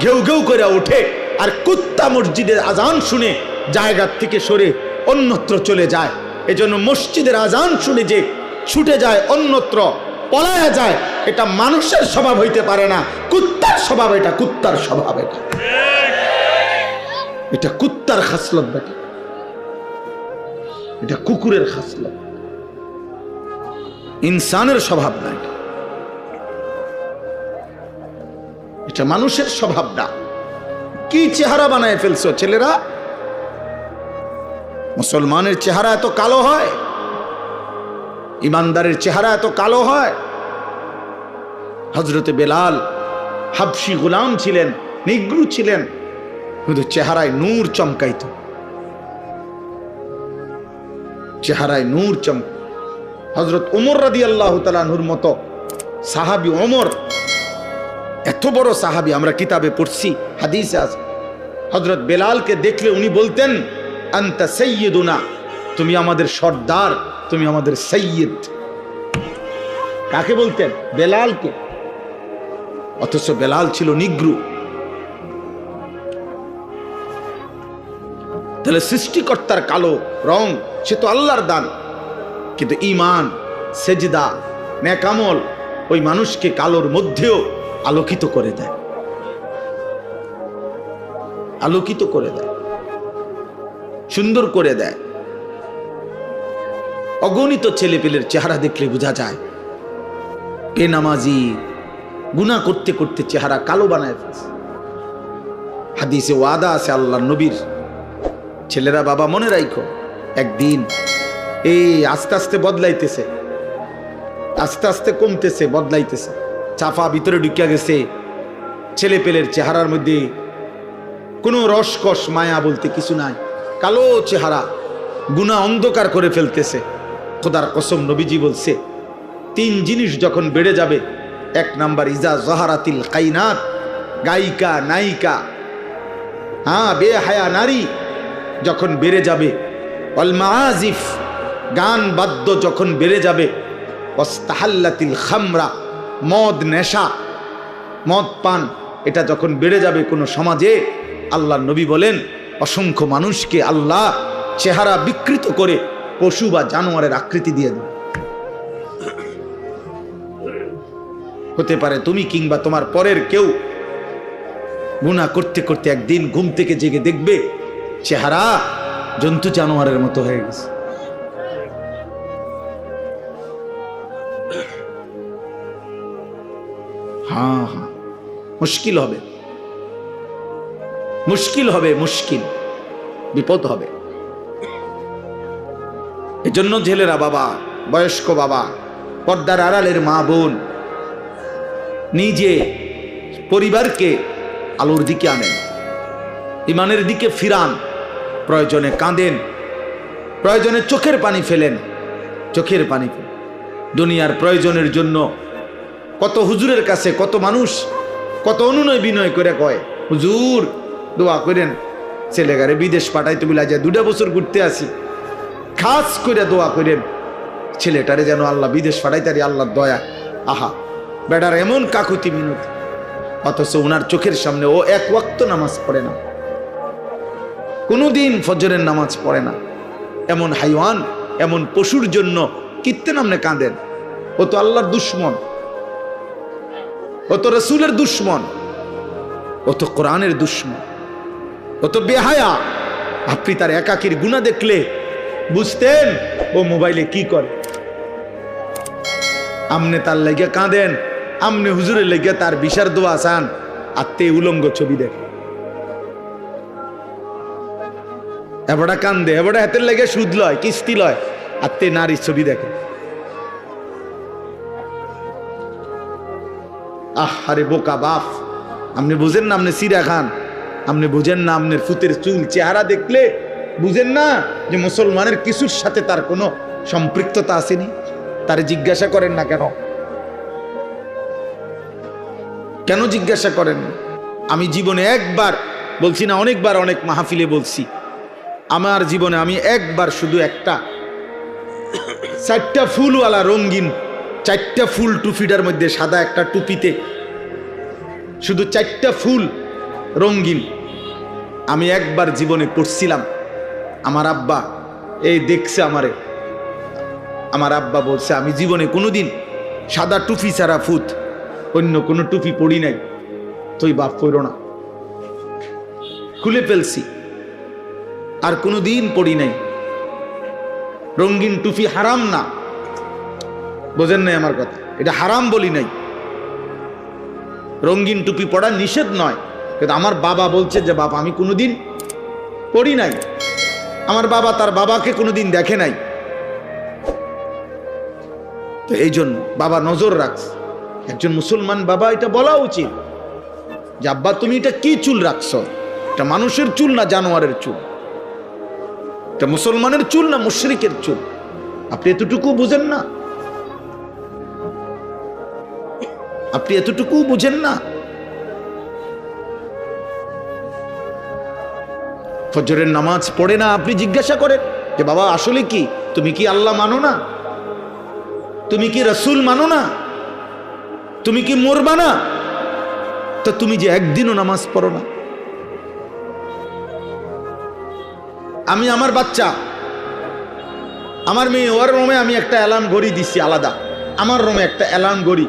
ঘেউ ঘেউ করে ওঠে, আর কুত্তা মসজিদের আজান শুনে জায়গার থেকে সরে অন্যত্র চলে যায়। এজন্য মসজিদের আজান শুনে যে ছুটে যায় অন্যত্র, পলায়া যায়, এটা মানুষের স্বভাব হইতে পারে না, কুত্তার স্বভাব। এটা কুত্তার স্বভাব, এটা কুত্তার খাসলত, বেটা এটা কুকুরের খাসলত, ইনসানের স্বভাব না, এটা মানুষের স্বভাব না। কি চেহারা বানায় ফেলছো ছেলেরা! মুসলমানের চেহারা এত কালো হয়, ইমানদারের চেহারা এত কালো হয়। হযরতে বেলাল হাবশী গোলাম ছিলেন, নিগ্রু ছিলেন, কিন্তু চেহারায় নূর চমকাইত। চেহারায় নূর চমক। হযরত ওমর রাদিয়াল্লাহু তাআলা আনহুর মতো সাহাবী ওমর, এত বড় সাহাবী, আমরা কিতাবে পড়ছি, হাদিসে আছে। হযরত বেলালকে দেখলে উনি বলতেন, আনতা সাইয়্যিদুনা, তুমি আমাদের সর্দার, তুমি আমাদের সাইয়্যিদ। কাকে বলতেন? বেলালকে। অথচ বেলাল ছিল নিগ্রু। তাহলে সৃষ্টিকর্তার কালো রং, সে তো আল্লাহর দান, কিন্তু ঈমান, সেজদা, নেক আমল ওই মানুষকে কালোর মধ্যেও আলোকিত করে দেয়, আলোকিত করে দেয়, সুন্দর করে দেয়। অগণিত ছেলেপেলের চেহারা দেখলে বোঝা যায় বেনামাজি গুনাহ করতে করতে চেহারা কালো বানায় ফেলছে। হাদিসে ওয়াদা আছে আল্লাহর নবীর, ছেলেরা বাবা মনে রাখো, একদিন এই আস্তে আস্তে বদলাইতেছে, আস্তে আস্তে কমতেছে, বদলাইতেছে। চাফা ভিতরে ঢুকিয়া গেছে, ছেলেপেলের চেহারার মধ্যে কোনো রসকস মায়া বলতে কিছু নাই, কালো চেহারা, গুনাহ অন্ধকার করে ফেলতেছে। খোদার কসম, নবীজি বলছে 3 জিনিস যখন বেড়ে যাবে, 1 নাম্বার ইজা জহারাতিল কাইনাত, গায়িকা নায়িকা, বেহায়া নারী যখন বেড়ে যাবে, ওয়াল মাআজিফ, গান বাদ্য যখন বেড়ে যাবে, ওয়াস্তাহাল্লাতিল খামরা, মদ নেশা, মদ পান, এটা যখন বেড়ে যাবে কোনো সমাজে, আল্লাহর নবী বলেন অসংখ্য মানুষকে আল্লাহ চেহারা বিকৃত করে পশু বা জানোয়ারের আকৃতি দিয়ে দেবে। হতে পারে তুমি কিংবা তোমার পরের কেউ গুনাহ করতে করতে একদিন ঘুম থেকে জেগে দেখবে চেহারা জন্তু জানোয়ারের মতো হয়ে গেছে। হ্যাঁ, মুশকিল হবে, মুশকিল হবে, মুশকিল, বিপদ হবে। এজন্য ছেলেরা বাবা, বয়স্ক বাবা, পর্দার আড়ালের মা বোন, নিজে পরিবারকে আলোর দিকে আনেন, ইমানের দিকে ফিরান, প্রয়োজনে কাঁদেন, প্রয়োজনে চোখের পানি ফেলেন, চোখের পানি ফেলেন। দুনিয়ার প্রয়োজনের জন্য কত হুজুরের কাছে কত মানুষ কত অনুনয় বিনয় করে কয়, হুজুর দোয়া করেন ছেলেগারে বিদেশ পাঠাইতে বলে যায়, 2 বছর ঘুরতে আসি, খাস করে দোয়া করেন ছেলেটারে যেন আল্লাহ বিদেশ পাঠাইতারি, আল্লাহর দয়া। আহা, বেটার এমন কাকুতি মিনতি, অথচ ওনার চোখের সামনে ও 1 ওয়াক্ত নামাজ পড়ে না, কোনোদিন ফজরের নামাজ পড়ে না। এমন হাইওয়ান, এমন পশুর জন্য কিত্তে নামনে কাঁদেন? ও তো আল্লাহর দুশ্মন, ও তো রাসূলের দুশ্মন, ও তো কোরআনের দুশ্মন, ও তো বেহায়া। আপনি তার একাকির গুনাহ দেখলে বুঝতেন ও মোবাইলে কি করে। আমনে তার লেগে কাঁদেন, আমনে হুজুরের লেগে তার বিশার দোয়া চান, আর তে উলঙ্গ ছবি দেখে, এবারটা কান্দে, এবারটা হাতের লেগে সুদ লয়, কিস্তি লয়, আর তে নারীর ছবি দেখে। আরে বোকা বাপ, আপনি বুঝেন না আপনি সিরা খান, আপনি বুঝেন না আপনার ফুতের চুল চেহারা দেখলে বুঝেন না যে মুসলমানের কিছুর সাথে তার কোনো সম্পৃক্ততা আসেনি? তারে জিজ্ঞাসা করেন না কেন? কেন জিজ্ঞাসা করেন? আমি জীবনে একবার বলছি না, অনেকবার অনেক মাহফিলে বলছি, আমার জীবনে আমি একবার শুধু একটা 4টা ফুলওয়ালা রঙিন 4টা ফুল টুপিটার মধ্যে সাদা একটা টুপিতে শুধু 4টা ফুল রঙিন আমি একবার জীবনে পড়ছিলাম। আমার আব্বা এই দেখছে আমারে, আমার আব্বা বলছে আমি জীবনে কোনোদিন সাদা টুপি ছাড়া ফুত অন্য কোনো টুপি পড়ি নাই, তুই বাপ পড়ো না, খুলে ফেলছি, আর কোনোদিন পড়ি নাই। রঙিন টুপি হারাম না, বোঝেন নাই আমার কথা, এটা হারাম বলি নাই, রঙিন টুপি পড়া নিষেধ নয়, কিন্তু আমার বাবা বলছে যে বাবা আমি কোনোদিন পড়ি নাই, আমার বাবা তার বাবাকে কোনোদিন দেখে নাই, তো এই জন্য বাবা নজর রাখছে। একজন মুসলমান বাবা এটা বলা উচিত যে আব্বা তুমি এটা কি চুল রাখছো, এটা মানুষের চুল না জানোয়ারের চুল, এটা মুসলমানের চুল না মুশরিকের চুল। আপনি এতটুকু বুঝেন না? আপনি এতটুকু বুঝেন না? ফজরের নামাজ পড়ে না, আপনি জিজ্ঞাসা করেন যে বাবা আসলে কি তুমি কি আল্লাহ মানো না? তুমি কি রসুল মানো না? তুমি কি মরবা না? তো তুমি যে একদিনও নামাজ পড়ো না। আমি আমার বাচ্চা, আমার মেয়ে, ওর রুমে আমি একটা অ্যালার্ম ঘড়ি দিচ্ছি আলাদা, আমার রুমে একটা অ্যালার্ম ঘড়ি।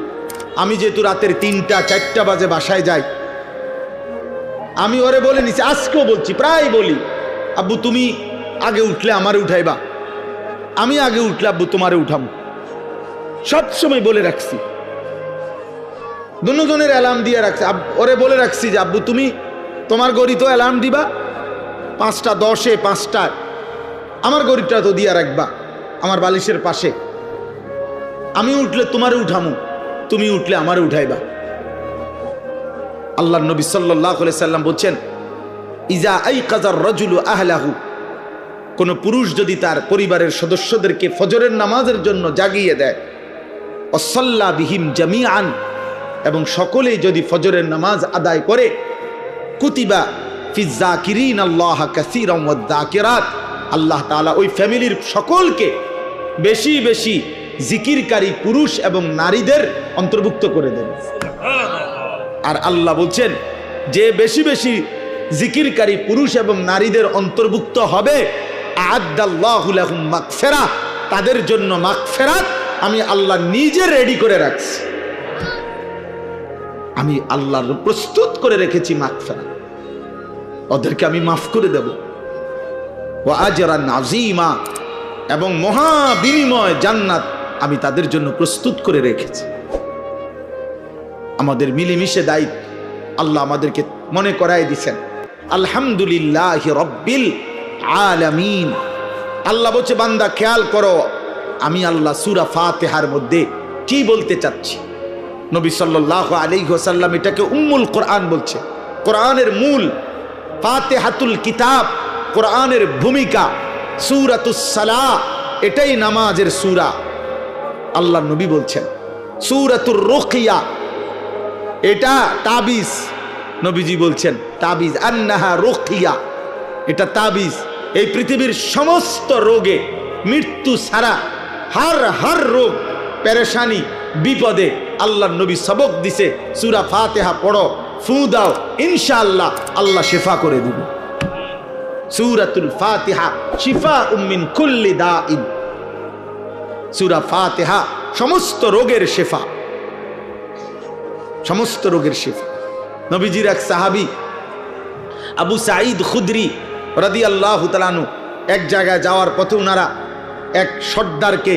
আমি যেহেতু রাতের 3টা 4টা বাজে বাসায় যাই, আমি ওরে বলে নিছি, আজকেও বলছি, প্রায় বলি, আব্বু তুমি আগে উঠলে আমারে উঠাইবা, আমি আগে উঠলে আব্বু তোমারে উঠাম। সবসময় বলে রাখছি, দুজনের অ্যালার্ম দিয়ে রাখছি। ওরে বলে রাখছি যে আব্বু তুমি তোমার ঘড়ি তো অ্যালার্ম দিবা 5টা 10-এ 5টায়, আমার ঘড়িটা তো দিয়া রাখবা আমার বালিশের পাশে। আমি উঠলে তোমারে উঠামু, তুমি উঠলে আমারে উঠাইবা। আল্লাহ নবী সাল্লাল্লাহু আলাইহি সাল্লাম বলছেন, ইজা আইকাযার রাজুলু আহলাহু, কোন পুরুষ যদি তার পরিবারের সদস্যদেরকে ফজরের নামাজের জন্য জাগিয়ে দেয়, ওয়াসাল্লা বিহিম জামিআন, এবং সকলেই যদি ফজরের নামাজ আদায় করে, কুতিবা ফিজ যাকিরিন আল্লাহ কাসীরান ওয়াদ যাকিরাত, আল্লাহ তাআলা ওই ফ্যামিলির সকলকে বেশি বেশি জিকিরকারী পুরুষ এবং নারীদের অন্তর্ভুক্ত করে দেন। আর আল্লাহ বলছেন যে বেশি বেশি জিকিরকারী পুরুষ এবং নারীদের অন্তর্ভুক্ত হবে, আ'আদ্দাল্লাহু লাহুম মাগফিরাহ, তাদের জন্য মাগফিরাত আমি আল্লাহ নিজে রেডি করে রাখছি। আমি আল্লাহ প্রস্তুত করে রেখেছি মাগফিরাত, ওদেরকে আমি মাফ করে দেব। ওয়া আজরান আযীমা, এবং মহা বিনিময় জান্নাত আমি তাদের জন্য প্রস্তুত করে রেখেছি। আমাদের মিলেমিশে দায়িত্ব আল্লাহ আমাদেরকে মনে করাই দিয়েছেন। আলহামদুলিল্লাহি রাব্বিল আলামিন। আল্লাহ বলছে বান্দা খেয়াল করো, আমি আল্লাহ সূরা ফাতিহার মধ্যে কি বলতে চাচ্ছি। নবী সাল্লাল্লাহু আলাইহি ওয়াসাল্লাম এটাকে উম্মুল কোরআন বলছে, কোরআনের মূল, ফাতিহাতুল কিতাব, কোরআনের ভূমিকা, সূরাতুস সালাহ, এটাই নামাজের সূরা। আল্লাহ নবী বলছেন সূরাতুর রুকিয়া, এটা তাবিজ। নবীজি বলছেন তাবিজ, আন্নাহা রুকিয়া, এটা তাবিজ। এই পৃথিবীর সমস্ত রোগে, মৃত্যু ছাড়া হার রোগ, পেরেশানি, বিপদে আল্লাহ নবী সবক দিছে, সূরা ফাতিহা পড়ো, ফু দাও, ইনশাআল্লাহ আল্লাহ শিফা করে দিবে। সূরাতুল ফাতিহা শিফাউম মিন কুল্লি দাইন। সূরা ফাতিহা সমস্ত রোগের শিফা, সমস্ত রোগের শিফা। নবীজির এক সাহাবী আবু সাঈদ খুদরি রাদিয়াল্লাহু তাআলা আনহু, এক জায়গায় যাওয়ার পথে ওনারা এক সর্দারকে,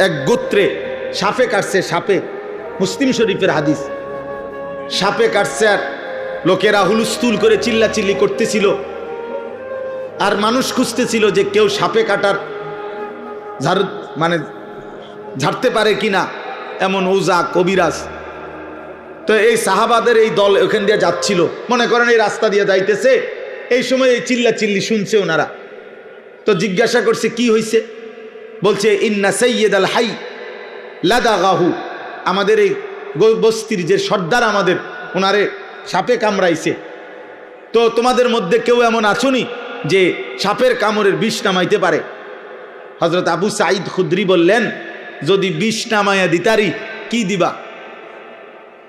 এক গোত্রে সাপে কাটছে। সাপে, মুসলিম শরীফের হাদিস, সাপে কাটছে আর লোকেরা হুলস্থুল করে চিল্লাচিল্লি করতেছিল, আর মানুষ খুঁজতেছিল যে কেউ সাপে কাটার ঝাড়তে পারে কিনা, এমন ওজা কবিরাজ। তো এই সাহাবাদের এই দল ওখান দিয়ে যাচ্ছিল, মনে করেন এই রাস্তা দিয়ে যাইতেছে, এই সময় এই চিল্লাচিল্লি শুনছে ওনারা। তো জিজ্ঞাসা করছে কি হয়েছে, বলছে ইন্না সাইয়্যিদাল হাই লাদাগাহু, আমাদের এই বস্তির যে সর্দার আমাদের, ওনারে সাপে কামড়াইছে। তো তোমাদের মধ্যে কেউ এমন আছোনি যে সাপের কামড়ের বিষ নামাইতে পারে? হযরত আবু সাঈদ খুদরি বললেন, যদি বিষ নামাইয়া দিতারি কি দিবা?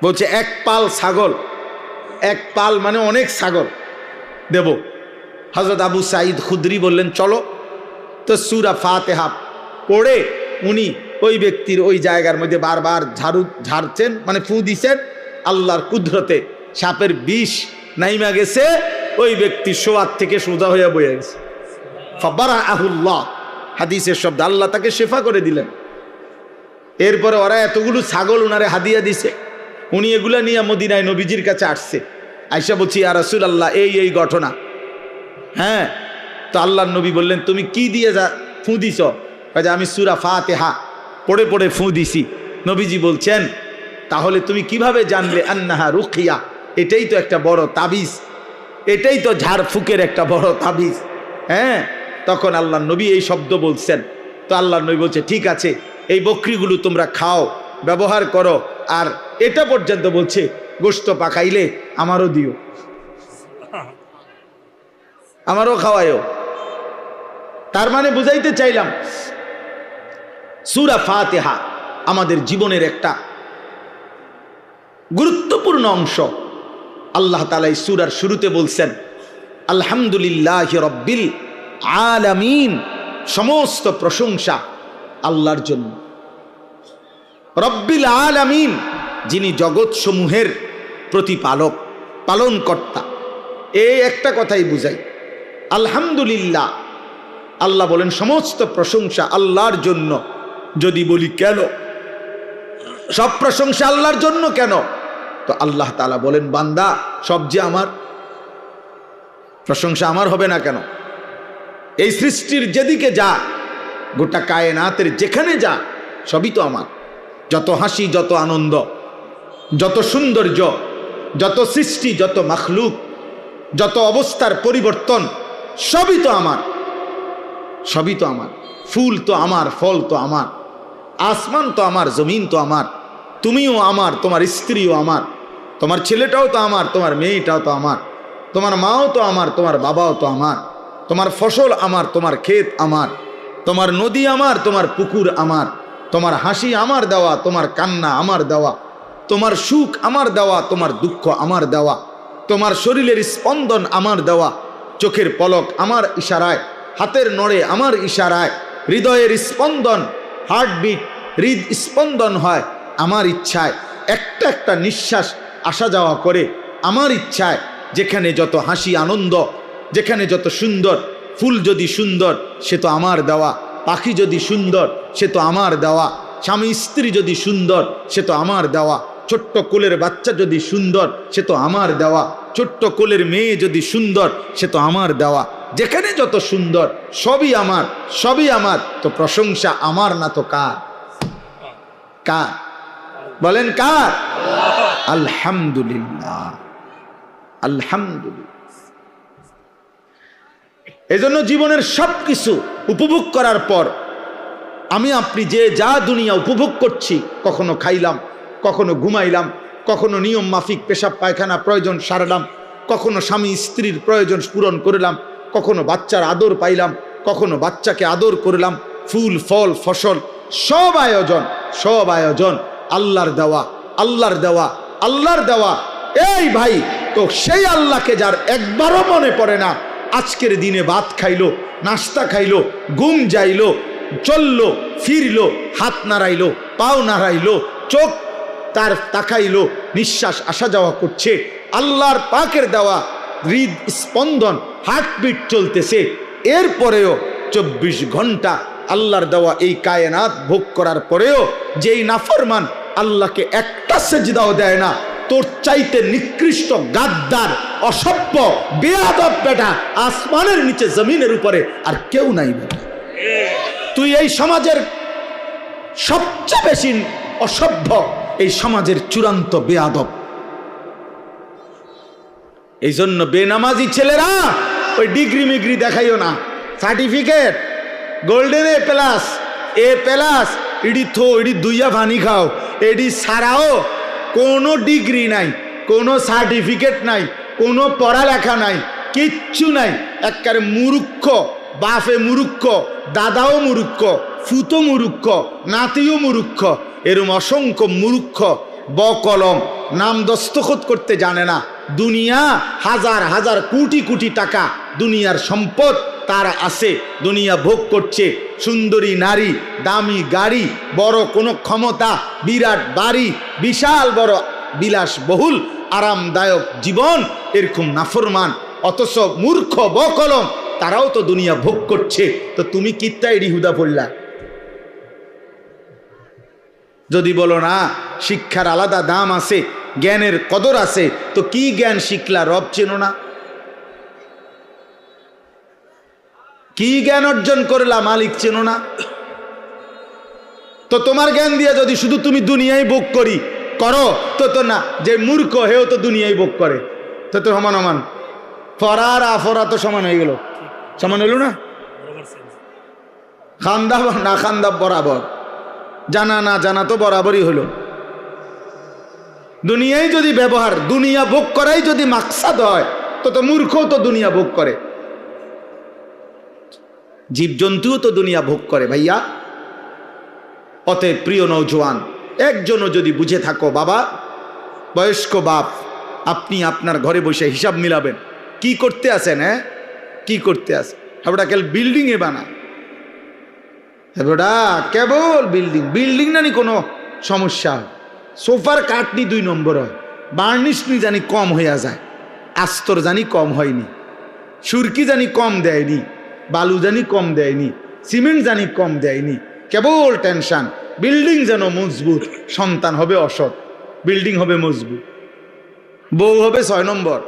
বলছে এক পাল ছাগল, এক পাল মানে অনেক ছাগল দেব। হযরত আবু সাঈদ খুদরি বললেন চলো। তো সূরা ফাতিহা পড়ে উনি ওই ব্যক্তির ওই জায়গার মধ্যে বারবার ঝাড়ছেন, মানে ফু দিছেন। আল্লাহর কুদরতে সাপের বিষ নাইমা গেছে, ওই ব্যক্তি শোয়ার থেকে সোজা হইয়া বইয়া গেছে। ফাবারাআহুল্লাহ, হাদিসের শব্দ, আল্লাহ তাকে শেফা করে দিলেন। এরপরে ওরা এতগুলো ছাগল উনারে হাদিয়া দিছে, উনি এগুলা নিয়ে মদিনায় নবীজির কাছে আসছে। আয়েশা বলছি ইয়া রাসূলুল্লাহ এই ঘটনা। হ্যাঁ, তো আল্লাহর নবী বললেন তুমি কি দিয়ে ফু দিছ? আমি সূরা ফাতিহা পড়ে পড়ে ফু দিছি। নবীজি বলছেন তাহলে তুমি কিভাবে জানলে আন্নাহা রুকিয়া? এটাই তো একটা বড় তাবিজ, এটাই তো ঝাড়ফুকের একটা বড় তাবিজ। হ্যাঁ, তখন আল্লাহর নবী এই শব্দ বলছেন, তো আল্লাহ নবী বলছে ঠিক আছে, এই বকরিগুলো তোমরা খাও, ব্যবহার করো, আর এটা পর্যন্ত বলছে গোশত পাকাইলে আমারও দিও, আমারও খাওয়ায়ও। তার মানে বুঝাইতে চাইলাম সূরা ফাতিহা আমাদের জীবনের একটা গুরুত্বপূর্ণ অংশ। আল্লাহ তাআলা এই সূরার শুরুতে বলছেন আলহামদুলিল্লাহি রাব্বিল আলামিন, সমস্ত প্রশংসা আল্লাহর জন্য। রব্বিল আলামিন, যিনি জগৎ সমূহের প্রতিপালক, পালনকর্তা। এই একটা কথাই বুঝাই আলহামদুলিল্লাহ। আল্লাহ বলেন সমস্ত প্রশংসা আল্লাহর জন্য। যদি বলি কেন সব প্রশংসা আল্লাহর জন্য কেন, তো আল্লাহ তাআলা বলেন বান্দা সব যে আমার, প্রশংসা আমার হবে না কেন? এই সৃষ্টির যেদিকে যা, গোটা কায়নাতের যেখানে যা, সবই তো আমার। যত হাসি, যত আনন্দ, যত সৌন্দর্য, যত সৃষ্টি, যত মাখলুক, যত অবস্থার পরিবর্তন, সবই তো আমার, সবই তো আমার। ফুল তো আমার, ফল তো আমার, আসমান তো আমার, জমিন তো আমার, তুমিও আমার, তোমার স্ত্রীও আমার, তোমার ছেলেটাও তো আমার, তোমার মেয়েটাও তো আমার, তোমার মাও তো আমার, তোমার বাবাও তো আমার, তোমার ফসল আমার, তোমার ক্ষেত আমার, তোমার নদী আমার, তোমার পুকুর আমার, তোমার হাসি আমার দেওয়া, তোমার কান্না আমার দেওয়া, তোমার সুখ আমার দেওয়া, তোমার দুঃখ আমার দেওয়া, তোমার শরীরের স্পন্দন আমার দেওয়া, চোখের পলক আমার ইশারায়, হাতের নড়ে আমার ইশারায়, হৃদয়ের স্পন্দন, হার্টবিট, হৃদ স্পন্দন হয় আমার ইচ্ছায়, একটা একটা নিঃশ্বাস আসা যাওয়া করে আমার ইচ্ছায়। যেখানে যত হাসি আনন্দ, যেখানে যত সুন্দর, ফুল যদি সুন্দর সে তো আমার দেওয়া, পাখি যদি সুন্দর সে তো আমার দেওয়া, স্বামী স্ত্রী যদি সুন্দর সে তো আমার দেওয়া, ছোট্ট কোলের বাচ্চা যদি সুন্দর সে তো আমার দেওয়া, ছোট্ট কোলের মেয়ে যদি সুন্দর সে তো আমার দেওয়া। যেখানে যত সুন্দর সবই আমার, সবই আমার। তো প্রশংসা আমার না তো কার? কার বলেন? কার? আলহামদুলিল্লাহ, আলহামদুলিল্লাহ। এজন্য জীবনের সবকিছু উপভোগ করার পর আমি আপনি যে যা দুনিয়া উপভোগ করছি, কখনো খাইলাম, কখনো ঘুমাইলাম, কখনো নিয়ম মাফিক পেশাব পায়খানা প্রয়োজন সারলাম, কখনো স্বামী স্ত্রীর প্রয়োজন পূরণ করলাম, কখনো বাচ্চার আদর পাইলাম, কখনো বাচ্চাকে আদর করলাম, ফুল ফল ফসল সব আয়োজন, সব আয়োজন আল্লাহর দেওয়া, আল্লাহর দেওয়া, আল্লাহর দেওয়া। এই ভাই, তো সেই আল্লাহকে যার একবারও মনে পড়ে না, আজকের দিনে ভাত খাইলো, নাস্তা খাইলো, ঘুম যাইলো, চললো, ফিরলো, হাত নাড়াইলো, পাও নাড়াইলো, চোখ তার তাকাইলো, নিঃশ্বাস আসা যাওয়া করছে, আল্লাহর পাকের দেওয়া হৃদ স্পন্দন, হার্টবিট চলতেছে, এরপরেও 24 ঘন্টা আল্লাহর দেওয়া এই কায়নাত ভোগ করার পরেও যেই নাফরমান আল্লাহকে একটা সেজদাও দেয় না, তোর চাইতে নিকৃষ্ট, গাদ্দার, অসভ্য, বেয়াদব বেটা আসমানের নিচে জমিনের উপরে আর কেউ নাই বেটা। তুই এই সমাজের সবচেয়ে বেশি অসভ্য, এই সমাজের চূড়ান্ত বেয়াদব। এই জন্য বেনামাজি ছেলেরা ওই ডিগ্রি মিগ্রি দেখাইও না, certificate golden A plus, A plus, ইডি থো, ইডি দুইয়া ভানি খাও, এডি ছাড়াও কোনো ডিগ্রি নাই, কোনো সার্টিফিকেট নাই, কোনো পড়ালেখা নাই, কিচ্ছু নাই। একবারে মূর্খ, বাপে মূর্খ, দাদাও মূর্খ, ফুতো মূর্খ, নাতিও মূর্খ, এরম অসংখ্য মূর্খ বকলম, নাম দস্তখত করতে জানে না। দুনিয়া হাজার হাজার কোটি কোটি টাকা দুনিয়ার সম্পদ তার আছে, দুনিয়া ভোগ করছে, সুন্দরী নারী, দামি গাড়ি, বড় কোনো ক্ষমতা, বিরাট বাড়ি, বিশাল বড় বিলাসবহুল আরামদায়ক জীবন, এরকম নাফরমান অথচ মূর্খ বকলম তারাও তো দুনিয়া ভোগ করছে। তো তুমি কিত্তা এডি হুদা পড়লা? যদি বলো না শিক্ষার আলাদা দাম আছে, জ্ঞানের কদর আছে, তো কি জ্ঞান শিখলা? রব চেনো না? কি জ্ঞান অর্জন করলা? মালিক চেনো না? তো তোমার জ্ঞান দিয়ে যদি শুধু তুমি দুনিয়ায় ভোগ করো তো তো না, যে মূর্খ হেও তো দুনিয়ায় ভোগ করে, তো তো সমান সমান, ফরার আফরা তো সমান হয়ে গেল, সমান হইল না? খান্দা বা না খান্দা বরাবর, জানা না জানা তো বরাবরই হলো। দুনিয়ায় যদি ব্যবহার, দুনিয়া ভোগ করাই যদি মাকসাদ হয়, তো মূর্খও তো দুনিয়া ভোগ করে, জীবজন্তুও তো দুনিয়া ভোগ করে ভাইয়া। অতএব প্রিয় নওজোয়ান, একজনও যদি বুঝে থাকো, বাবা বয়স্ক বাপ, আপনি আপনার ঘরে বসে হিসাব মিলাবেন কি করতে আছেন, হ্যাঁ কি করতে আছেন। হাবড়া কেল বিল্ডিং এ বানা, হাবড়া কেবল বিল্ডিং, বিল্ডিং নানি কোনো সমস্যা হয়, সোফার কাটনি 2 নম্বর হয়, বার্নিশ নি জানি কম হইয়া যায়, আস্তর জানি কম হয়নি, সুরকি জানি কম দেয়নি, বালু জানি কম দেয়নি, সিমেন্ট জানি কম দেয়নি, কেবল টেনশন। বিল্ডিং যেন মজবুত, সন্তান হবে অসৎ, বিল্ডিং হবে মজবুত, বউ হবে 6 নম্বর।